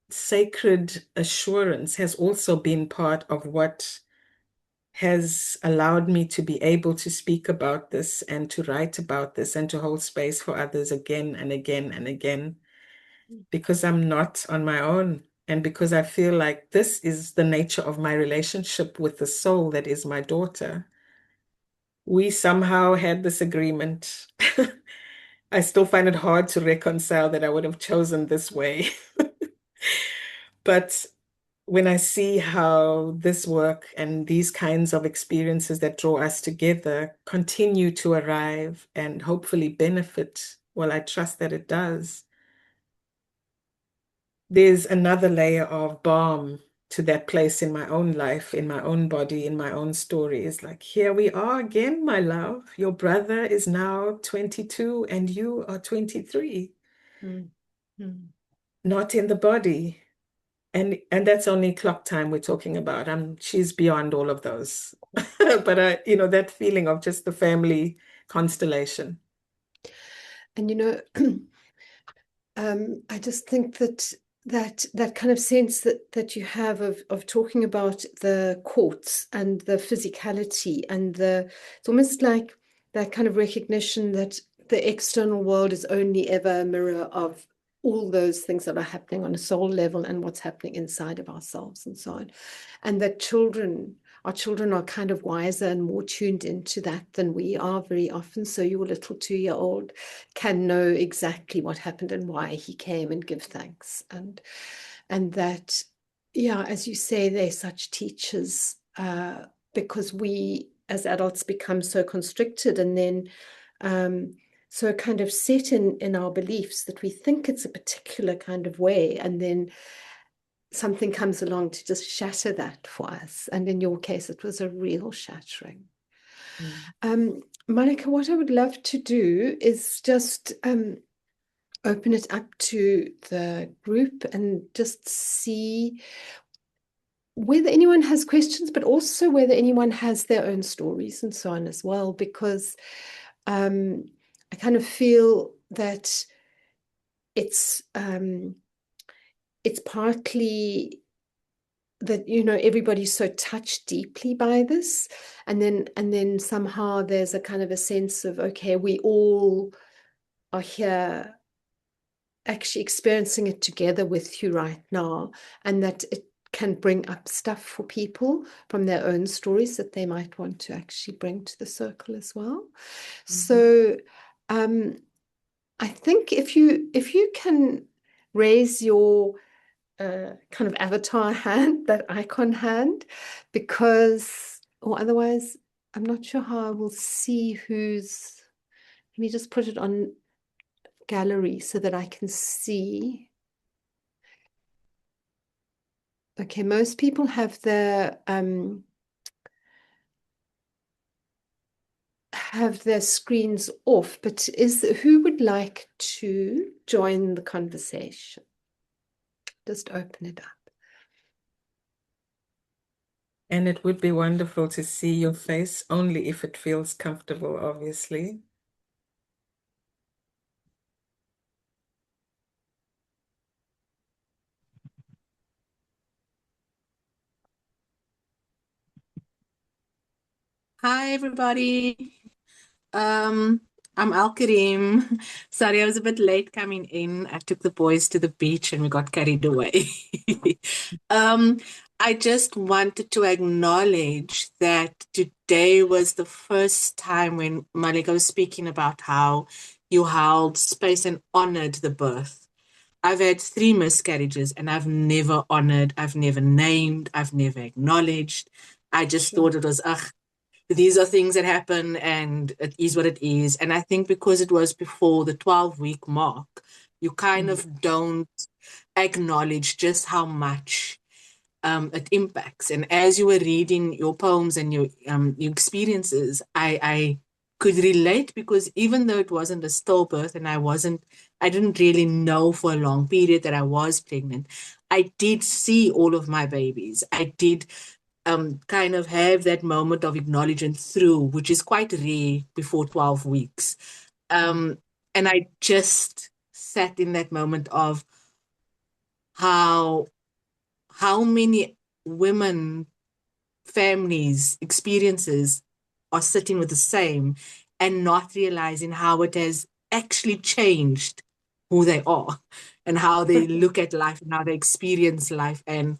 sacred assurance has also been part of what has allowed me to be able to speak about this and to write about this and to hold space for others again and again and again because I'm not on my own and because I feel like this is the nature of my relationship with the soul that is my daughter. We somehow had this agreement. I still find it hard to reconcile that I would have chosen this way. But when I see how this work and these kinds of experiences that draw us together continue to arrive and hopefully benefit, well, I trust that it does. There's another layer of balm to that place in my own life, in my own body, in my own story. It's like, here we are again, my love. Your brother is now 22 and you are 23, mm, mm. not in the body. And that's only clock time we're talking about. She's beyond all of those. But that feeling of just the family constellation. And I just think that that kind of sense that you have of talking about the courts and the physicality and it's almost like that kind of recognition that the external world is only ever a mirror of all those things that are happening on a soul level and what's happening inside of ourselves and so on. And that our children are kind of wiser and more tuned into that than we are very often. So your little 2-year-old can know exactly what happened and why he came and give thanks. And that, yeah, as you say, they're such teachers because we as adults become so constricted and then so kind of set in our beliefs that we think it's a particular kind of way, and then something comes along to just shatter that for us. And in your case, it was a real shattering. Mm. Malika, what I would love to do is just open it up to the group and just see whether anyone has questions, but also whether anyone has their own stories and so on as well, because I kind of feel that it's um, it's partly that everybody's so touched deeply by this, and then somehow there's a kind of a sense of, okay, we all are here actually experiencing it together with you right now, and that it can bring up stuff for people from their own stories that they might want to actually bring to the circle as well. So I think if you can raise your kind of avatar hand, that icon hand, because or otherwise I'm not sure how I will see who's. Let me just put it on gallery so that I can see. Okay, most people have their screens off, but who would like to join the conversation? Just open it up. And it would be wonderful to see your face, only if it feels comfortable, obviously. Hi, everybody. Um, I'm Al Karim. Sorry, I was a bit late coming in. I took the boys to the beach and we got carried away. Um, I just wanted to acknowledge that today was the first time when Malika was speaking about how you held space and honored the birth. I've had three miscarriages and I've never honored, I've never named, I've never acknowledged. I just Sure. thought it was, ugh, these are things that happen and it is what it is. And I think because it was before the 12-week mark, you kind Mm. of don't acknowledge just how much it impacts. And as you were reading your poems and your experiences, I could relate because even though it wasn't a stillbirth and I didn't really know for a long period that I was pregnant, I did see all of my babies. I did kind of have that moment of acknowledgement through, which is quite rare before 12 weeks. Mm. Um, and I just sat in that moment of how how many women, families, experiences are sitting with the same and not realizing how it has actually changed who they are and how they look at life and how they experience life. And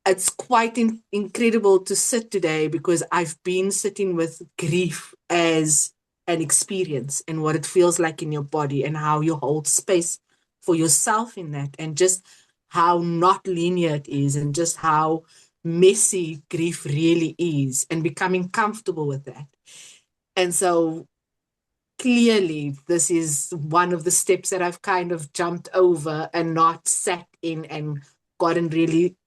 it's quite incredible to sit today because I've been sitting with grief as an experience and what it feels like in your body and how you hold space for yourself in that and just how not linear it is and just how messy grief really is and becoming comfortable with that. And so clearly this is one of the steps that I've kind of jumped over and not sat in and gotten really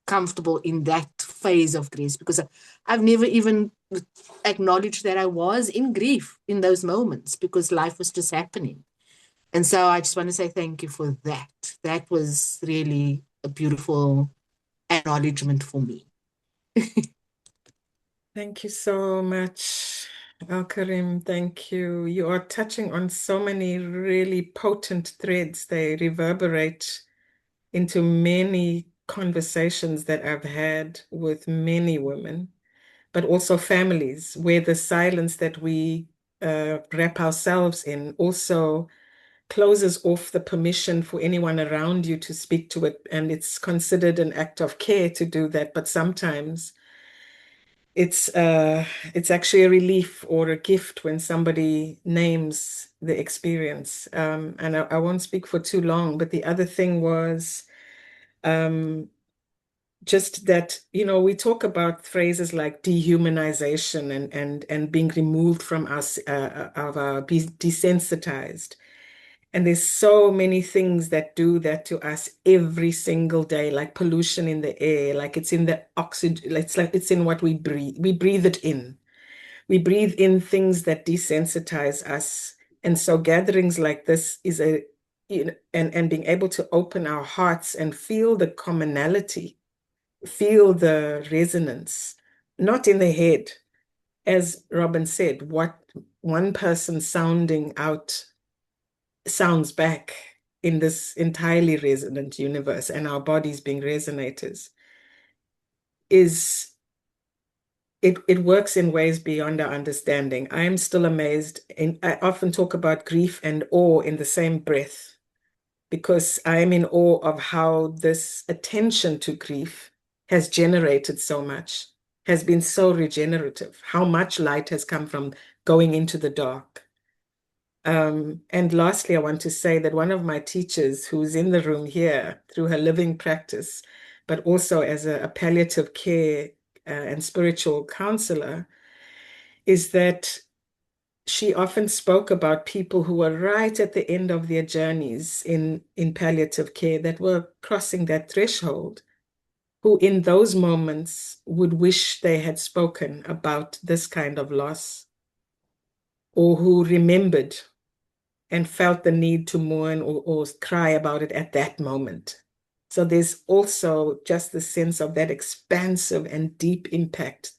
comfortable in that phase of grief because I've never even acknowledged that I was in grief in those moments because life was just happening. And so I just want to say thank you for that. That was really a beautiful acknowledgement for me. Thank you so much, Al-Karim. Thank you. You are touching on so many really potent threads. They reverberate into many conversations that I've had with many women, but also families, where the silence that we wrap ourselves in also closes off the permission for anyone around you to speak to it. And it's considered an act of care to do that. But sometimes it's actually a relief or a gift when somebody names the experience. And I won't speak for too long, but the other thing was um, just that, we talk about phrases like dehumanization and being removed from us, be desensitized. And there's so many things that do that to us every single day, like pollution in the air, like it's in the oxygen, it's like it's in what we breathe. We breathe it in. We breathe in things that desensitize us. And so gatherings like this is and being able to open our hearts and feel the commonality, feel the resonance, not in the head. As Robin said, what one person sounding out sounds back in this entirely resonant universe and our bodies being resonators is it works in ways beyond our understanding. I'm still amazed. I often talk about grief and awe in the same breath. because I'm in awe of how this attention to grief has generated so much, has been so regenerative, how much light has come from going into the dark. And lastly, I want to say that one of my teachers, who's in the room here through her living practice, but also as a palliative care and spiritual counselor, is that she often spoke about people who were right at the end of their journeys in palliative care, that were crossing that threshold, who in those moments would wish they had spoken about this kind of loss, or who remembered and felt the need to mourn or cry about it at that moment. So there's also just the sense of that expansive and deep impact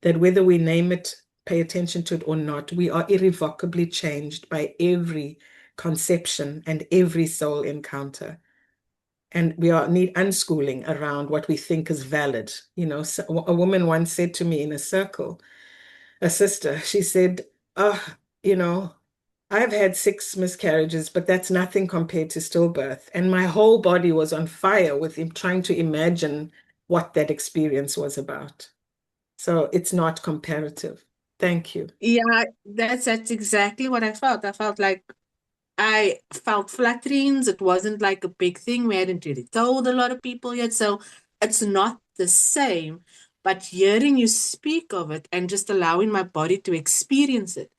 that whether we name it, pay attention to it or not, we are irrevocably changed by every conception and every soul encounter. And we need unschooling around what we think is valid. You know, so a woman once said to me in a circle, a sister, she said, oh, you know, I've had 6 miscarriages, but that's nothing compared to stillbirth. And my whole body was on fire with him trying to imagine what that experience was about. So it's not comparative. Thank you. Yeah, that's exactly what I felt. I felt like I felt flutterings. It wasn't like a big thing. We hadn't really told a lot of people yet, so it's not the same. But hearing you speak of it and just allowing my body to experience it,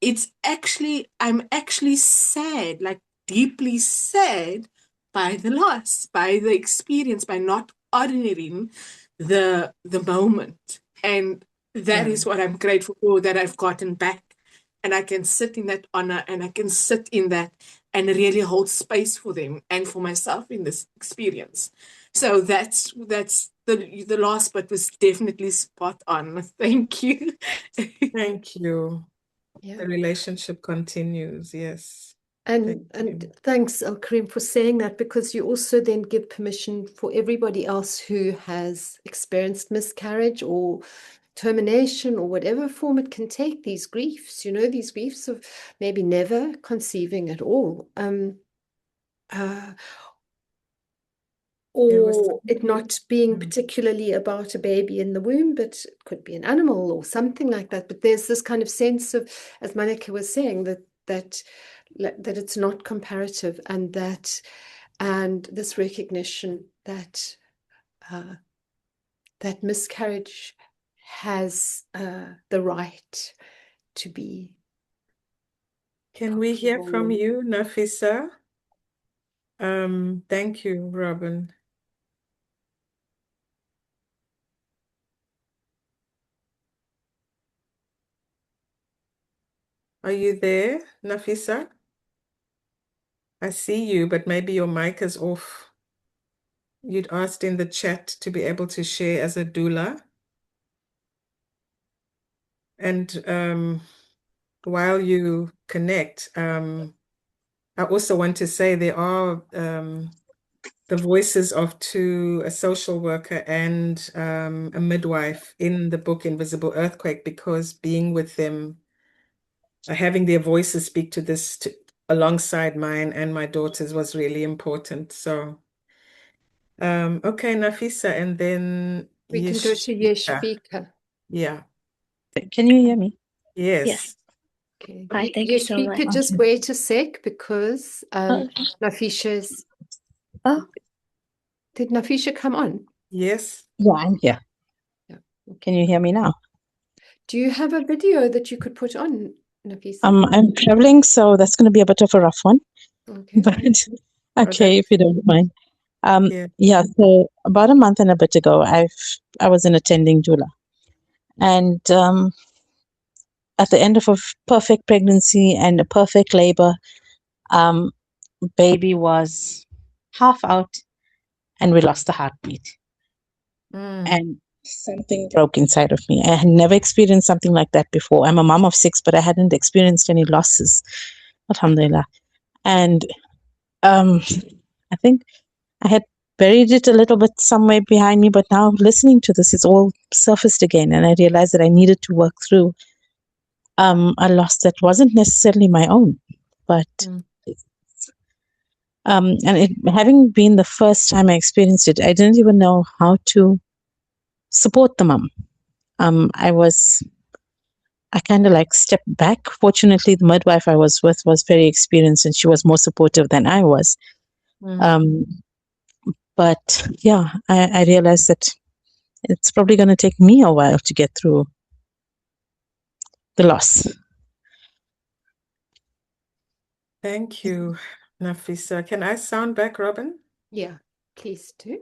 it's actually, I'm actually sad, like deeply sad by the loss, by the experience, by not honoring the moment. And that is what I'm grateful for, that I've gotten back. And I can sit in that honor, and I can sit in that and really hold space for them and for myself in this experience. So that's the last bit was definitely spot on. Thank you. Thank you. Yeah. The relationship continues. Yes. And Thank you. thanks, Karim, for saying that, because you also then give permission for everybody else who has experienced miscarriage or termination or whatever form it can take, these griefs, these griefs of maybe never conceiving at all. Uh, or it not being particularly about a baby in the womb, but it could be an animal or something like that. But there's this kind of sense of, as Malika was saying, that it's not comparative, and this recognition that that miscarriage has the right to be. Can we hear from you, Nafisa? Thank you, Robin. Are you there, Nafisa? I see you, but maybe your mic is off. You'd asked in the chat to be able to share as a doula. And while you connect, I also want to say there are the voices of a social worker and a midwife in the book Invisible Earthquake, because being with them, having their voices speak to this alongside mine and my daughter's was really important. So, okay, Nafisa, and then We can go to Yeshvika. Yeah. Can you hear me? Yes. Yes. Okay. Hi, thank you so Yeshvika, much. just wait a sec, because Nafisha's. Oh, Did Nafisha come on? Yes. yeah, I'm here. Yeah. Can you hear me now? Do you have a video that you could put on, Nafisa? I'm traveling, so that's going to be a bit of a rough one. Okay. But okay, if you don't mind. Yeah. Yeah, so about a month and a bit ago, I was an attending doula. And at the end of a perfect pregnancy and a perfect labor, baby was half out and we lost the heartbeat. And something broke inside of me. I had never experienced something like that before. I'm a mom of 6, but I hadn't experienced any losses. Alhamdulillah. And I think I had buried it a little bit somewhere behind me, but now listening to this, it's all surfaced again. And I realized that I needed to work through a loss that wasn't necessarily my own, but And it having been the first time I experienced it, I didn't even know how to support the mom. I kind of like stepped back. Fortunately, the midwife I was with was very experienced and she was more supportive than I was. Um, but yeah, I realized that it's probably going to take me a while to get through the loss. Thank you, Nafisa. Can I sound back, Robin? Yeah, please do.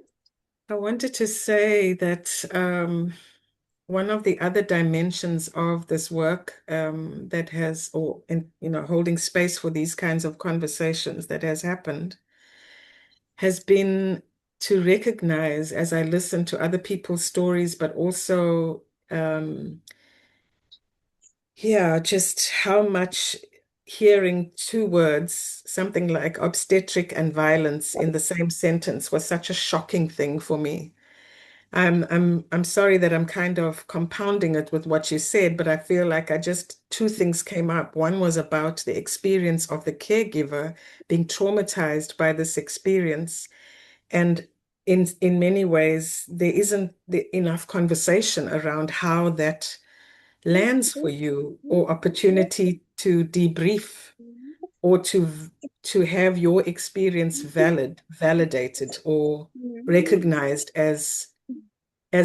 I wanted to say that one of the other dimensions of this work that has, or in, holding space for these kinds of conversations that has happened, has been to recognize as I listen to other people's stories, but also, just how much hearing two words, something like obstetric and violence in the same sentence was such a shocking thing for me. I'm sorry that I'm kind of compounding it with what you said, but I feel like two things came up. One was about the experience of the caregiver being traumatized by this experience. And in many ways, there isn't enough conversation around how that lands for you, or opportunity to debrief, or to have your experience validated or recognized as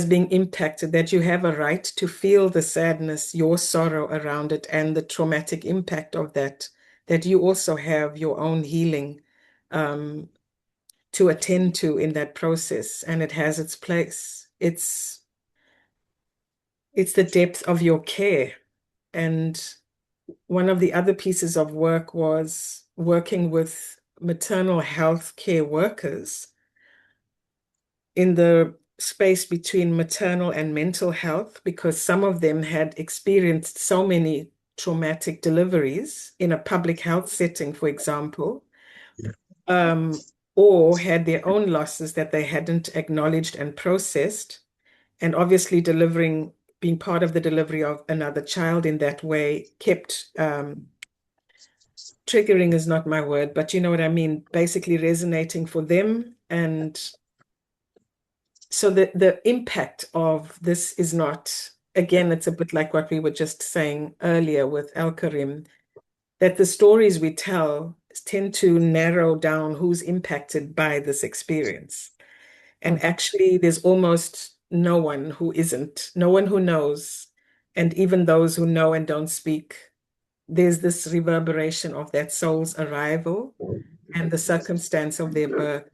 being impacted, that you have a right to feel the sadness, your sorrow around it, and the traumatic impact of that you also have your own healing to attend to in that process, and it has its place. It's the depth of your care. And one of the other pieces of work was working with maternal health care workers in the space between maternal and mental health, because some of them had experienced so many traumatic deliveries in a public health setting, for example, or had their own losses that they hadn't acknowledged and processed. And obviously, being part of the delivery of another child in that way kept triggering is not my word, but you know what I mean, basically resonating for them. And so the impact of this is not, again, it's a bit like what we were just saying earlier with El Karim, that the stories we tell tend to narrow down who's impacted by this experience. And actually, there's almost no one who isn't, no one who knows. And even those who know and don't speak, there's this reverberation of that soul's arrival and the circumstance of their birth.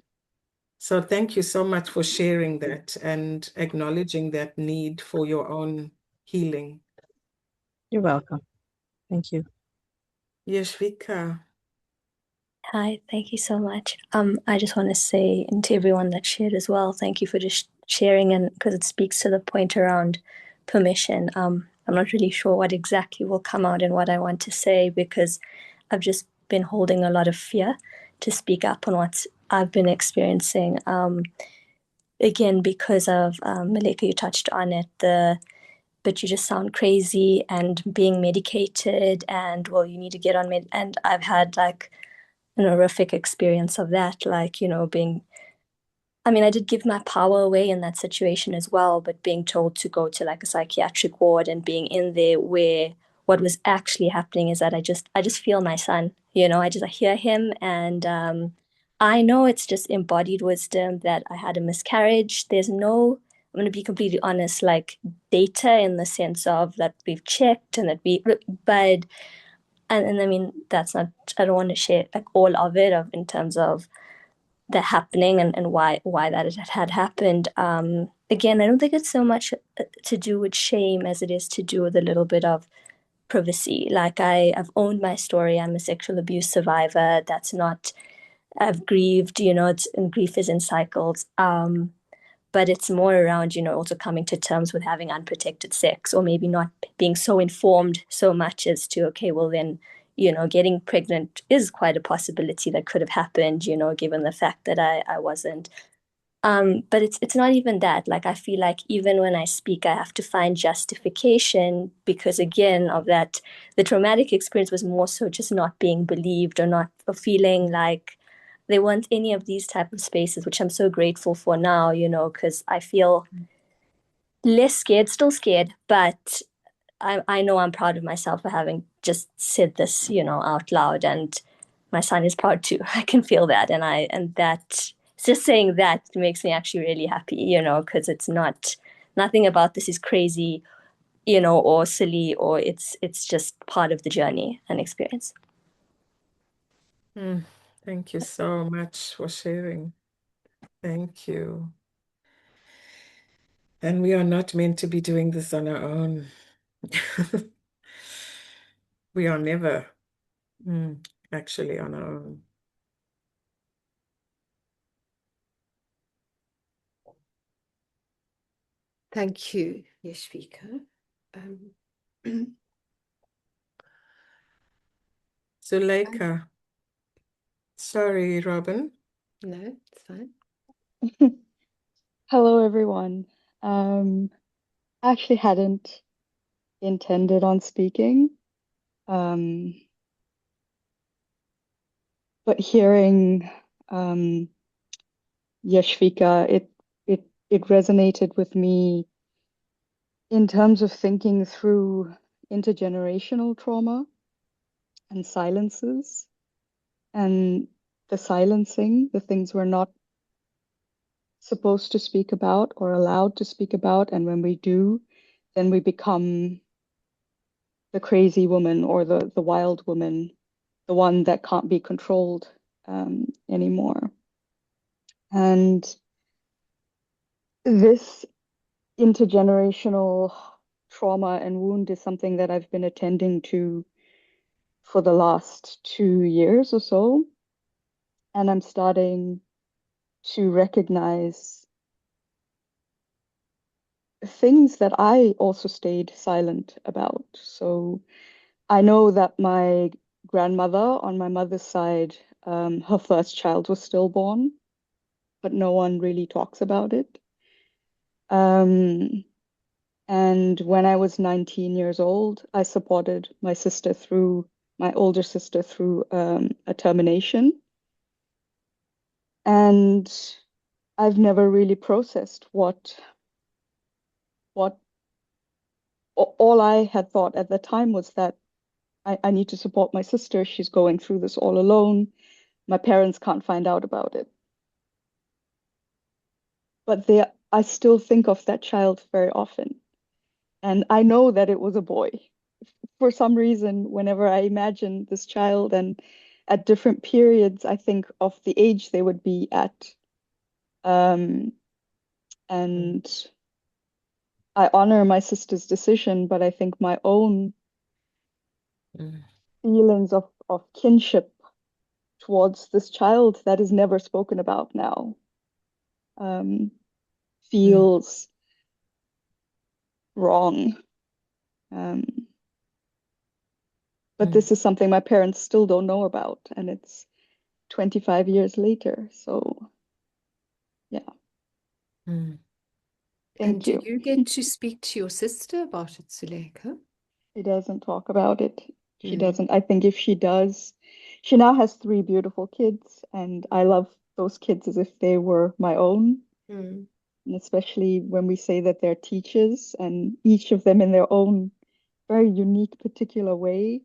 So thank you so much for sharing that and acknowledging that need for your own healing. You're welcome. Thank you. Yashvika. Hi, thank you so much. I just want to say, and to everyone that shared as well, thank you for just sharing, and because it speaks to the point around permission. I'm not really sure what exactly will come out and what I want to say, because I've just been holding a lot of fear to speak up on what I've been experiencing. Again, because of Malika, you touched on it, but you just sound crazy and being medicated, and well, you need to get on med. And I've had like an horrific experience of that, like, being, I mean, I did give my power away in that situation as well, but being told to go to like a psychiatric ward and being in there where what was actually happening is that I just feel my son, I hear him, and I know it's just embodied wisdom that I had a miscarriage. There's no, I'm going to be completely honest, like data in the sense of that we've checked and that but and I mean, that's not, I don't want to share like all of it in terms of the happening and why that it had happened. Again, I don't think it's so much to do with shame as it is to do with a little bit of privacy. Like I've owned my story. I'm a sexual abuse survivor. That's not, I've grieved, and grief is in cycles. But it's more around, also coming to terms with having unprotected sex, or maybe not being so informed so much as to, okay, well then, getting pregnant is quite a possibility that could have happened, given the fact that I wasn't. But it's not even that. Like, I feel like even when I speak, I have to find justification because, again, of that, the traumatic experience was more so just not being believed or feeling like there weren't any of these type of spaces, which I'm so grateful for now, you know, because I feel less scared, still scared, but I know I'm proud of myself for having just said this, you know, out loud, and my son is proud too. I can feel that, and that just saying that makes me actually really happy, you know, because it's nothing about this is crazy, you know, or silly, or it's just part of the journey and experience. Thank you so much for sharing. Thank you. And we are not meant to be doing this on our own. We are never actually on our own. Thank you, Yashvika. Zuleika. Sorry, Robin. No, it's fine. Hello, everyone. I actually hadn't intended on speaking, but hearing Yashvika, it resonated with me in terms of thinking through intergenerational trauma and silences, and the silencing, the things we're not supposed to speak about or allowed to speak about, and when we do, then we become the crazy woman or the wild woman, the one that can't be controlled anymore. And this intergenerational trauma and wound is something that I've been attending to for the last 2 years or so. And I'm starting to recognize things that I also stayed silent about. So I know that my grandmother on my mother's side, her first child was stillborn, but no one really talks about it. And when I was 19 years old, I supported my older sister through a termination. And I've never really processed what all I had thought at the time was that I need to support my sister. She's going through this all alone. My parents can't find out about it. But I still think of that child very often. And I know that it was a boy. For some reason, whenever I imagine this child and at different periods, I think of the age they would be at. And I honor my sister's decision, but I think my own feelings of kinship towards this child that is never spoken about now feels wrong. But this is something my parents still don't know about, and it's 25 years later. So, yeah. Thank you. Do you get to speak to your sister about it, Zuleika? She doesn't talk about it. She doesn't. I think if she does, she now has 3 beautiful kids, and I love those kids as if they were my own. And especially when we say that they're teachers, and each of them in their own very unique, particular way.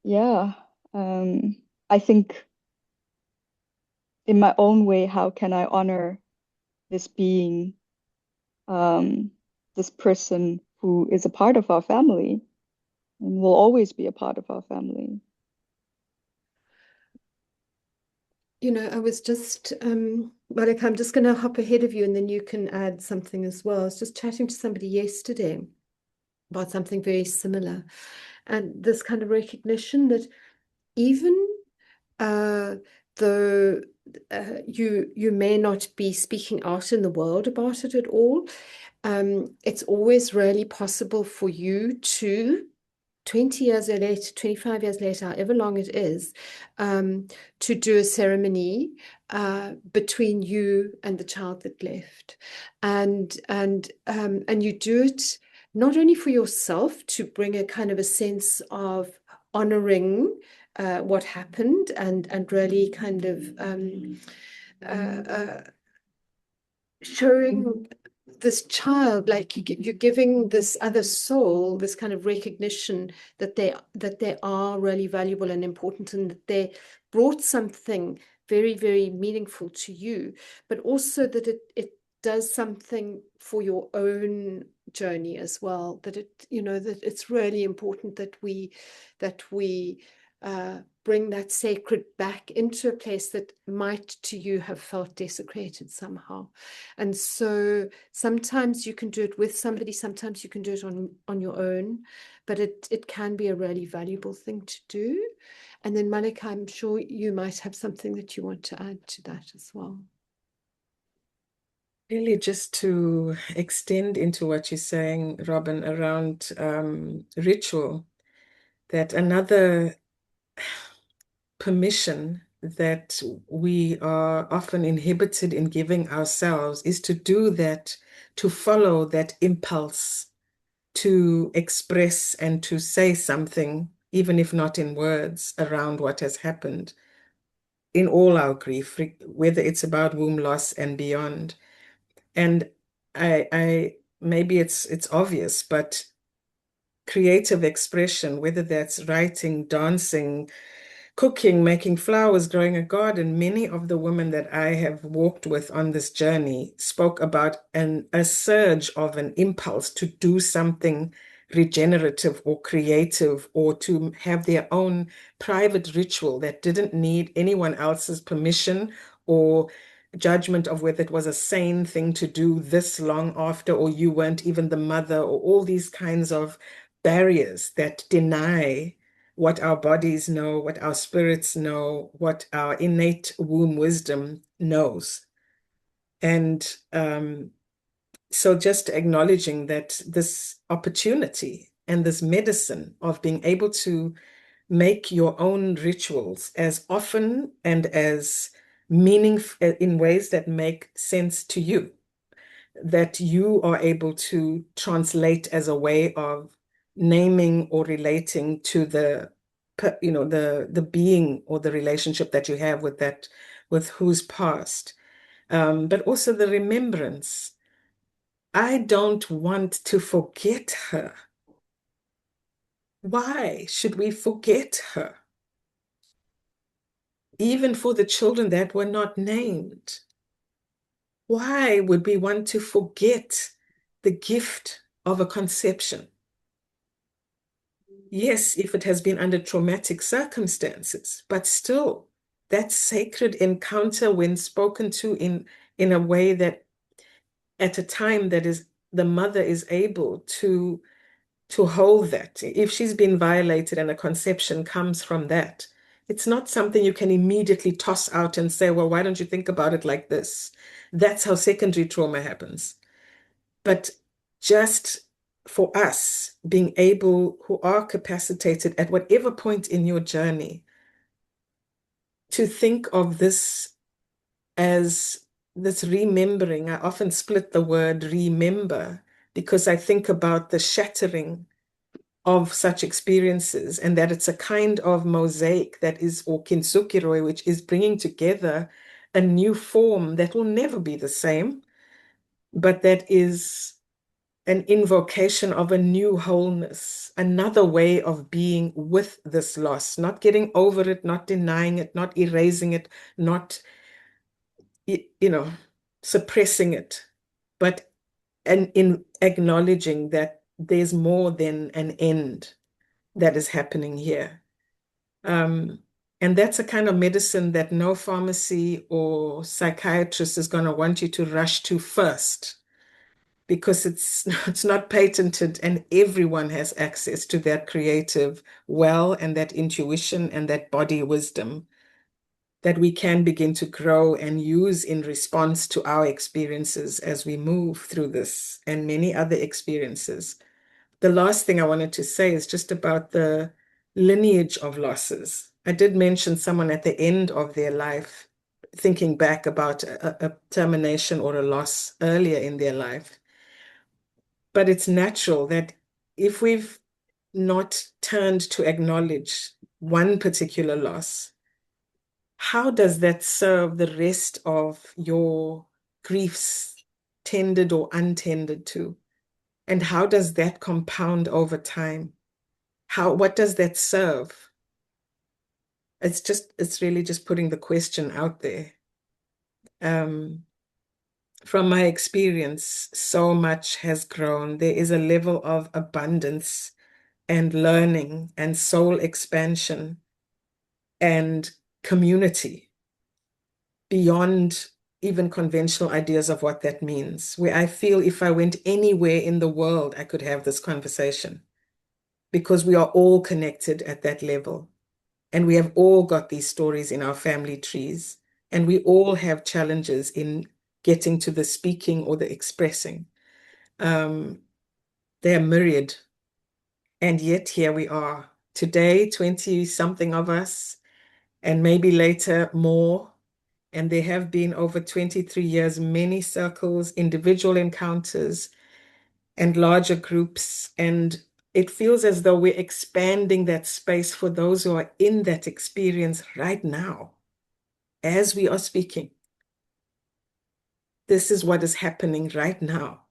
Yeah, I think in my own way, how can I honor this being, this person who is a part of our family and will always be a part of our family? You know, I was just, Malika, I'm just going to hop ahead of you and then you can add something as well. I was just chatting to somebody yesterday about something very similar, and this kind of recognition that even though you may not be speaking out in the world about it at all, it's always really possible for you to 20 years later, 25 years later, however long it is, to do a ceremony between you and the child that left. And you do it not only for yourself to bring a kind of a sense of honoring what happened, and really kind of showing this child, like you're giving this other soul this kind of recognition that they are really valuable and important, and that they brought something very, very meaningful to you, but also that it does something for your own journey as well. That that it's really important that we bring that sacred back into a place that might to you have felt desecrated somehow. And so sometimes you can do it with somebody, sometimes you can do it on your own, but it can be a really valuable thing to do. And then Malika, I'm sure you might have something that you want to add to that as well. Really, just to extend into what you're saying, Robin, around ritual, that another permission that we are often inhibited in giving ourselves is to do that, to follow that impulse to express and to say something, even if not in words, around what has happened in all our grief, whether it's about womb loss and beyond. And I maybe it's obvious, but creative expression, whether that's writing, dancing, cooking, making flowers, growing a garden, many of the women that I have walked with on this journey spoke about a surge of an impulse to do something regenerative or creative, or to have their own private ritual that didn't need anyone else's permission or judgment of whether it was a sane thing to do this long after, or you weren't even the mother, or all these kinds of barriers that deny what our bodies know, what our spirits know, what our innate womb wisdom knows. And so just acknowledging that this opportunity and this medicine of being able to make your own rituals as often and as meaningful in ways that make sense to you, that you are able to translate as a way of naming or relating to the being or the relationship that you have with that, with who's passed, but also the remembrance. I don't want to forget her. Why should we forget her? Even for the children that were not named. Why would we want to forget the gift of a conception? Yes, if it has been under traumatic circumstances, but still, that sacred encounter, when spoken to in a way that at a time that is the mother is able to hold that. If she's been violated and a conception comes from that, it's not something you can immediately toss out and say, well, why don't you think about it like this? That's how secondary trauma happens. But just for us being able, who are capacitated at whatever point in your journey, to think of this as this remembering. I often split the word remember because I think about the shattering of such experiences, and that it's a kind of mosaic that is, or kintsukuroi, which is bringing together a new form that will never be the same, but that is an invocation of a new wholeness, another way of being with this loss, not getting over it, not denying it, not erasing it, not, suppressing it, but in acknowledging that there's more than an end that is happening here. And that's a kind of medicine that no pharmacy or psychiatrist is going to want you to rush to first, because it's not patented, and everyone has access to that creative well and that intuition and that body wisdom that we can begin to grow and use in response to our experiences as we move through this and many other experiences. The last thing I wanted to say is just about the lineage of losses. I did mention someone at the end of their life, thinking back about a termination or a loss earlier in their life. But it's natural that if we've not turned to acknowledge one particular loss, how does that serve the rest of your griefs, tended or untended to? And how does that compound over time? What does that serve? It's really just putting the question out there. From my experience, so much has grown. There is a level of abundance and learning and soul expansion and community beyond even conventional ideas of what that means, where I feel if I went anywhere in the world, I could have this conversation because we are all connected at that level. And we have all got these stories in our family trees, and we all have challenges in getting to the speaking or the expressing. They are myriad. And yet here we are today, 20 something of us, and maybe later more. And there have been over 23 years, many circles, individual encounters, and larger groups. And it feels as though we're expanding that space for those who are in that experience right now, as we are speaking. This is what is happening right now.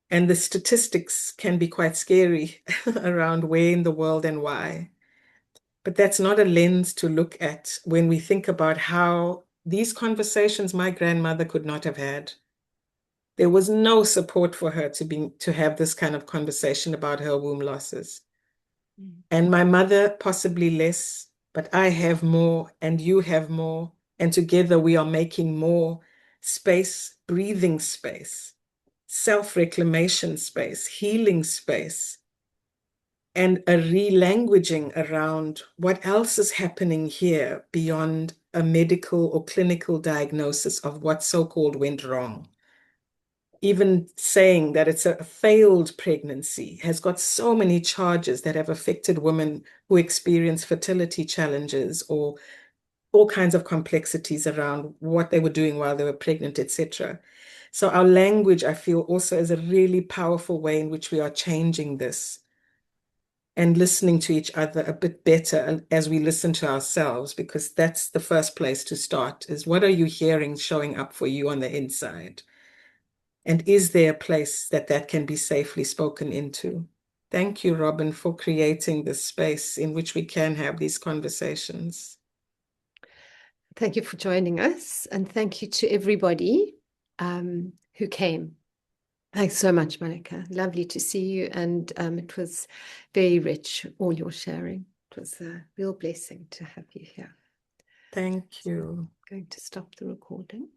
And the statistics can be quite scary around where in the world and why. But that's not a lens to look at when we think about how these conversations my grandmother could not have had. There was no support for her to have this kind of conversation about her womb losses. And my mother possibly less, but I have more and you have more. And together we are making more space, breathing space, self-reclamation space, healing space, and a re-languaging around what else is happening here beyond a medical or clinical diagnosis of what so-called went wrong. Even saying that it's a failed pregnancy has got so many charges that have affected women who experience fertility challenges or all kinds of complexities around what they were doing while they were pregnant, etc. So our language, I feel, also is a really powerful way in which we are changing this and listening to each other a bit better as we listen to ourselves, because that's the first place to start, is what are you hearing showing up for you on the inside? And is there a place that can be safely spoken into? Thank you, Robin, for creating this space in which we can have these conversations. Thank you for joining us, and thank you to everybody who came. Thanks so much, Malika. Lovely to see you, and it was very rich, all your sharing. It was a real blessing to have you here. Thank you. I'm going to stop the recording.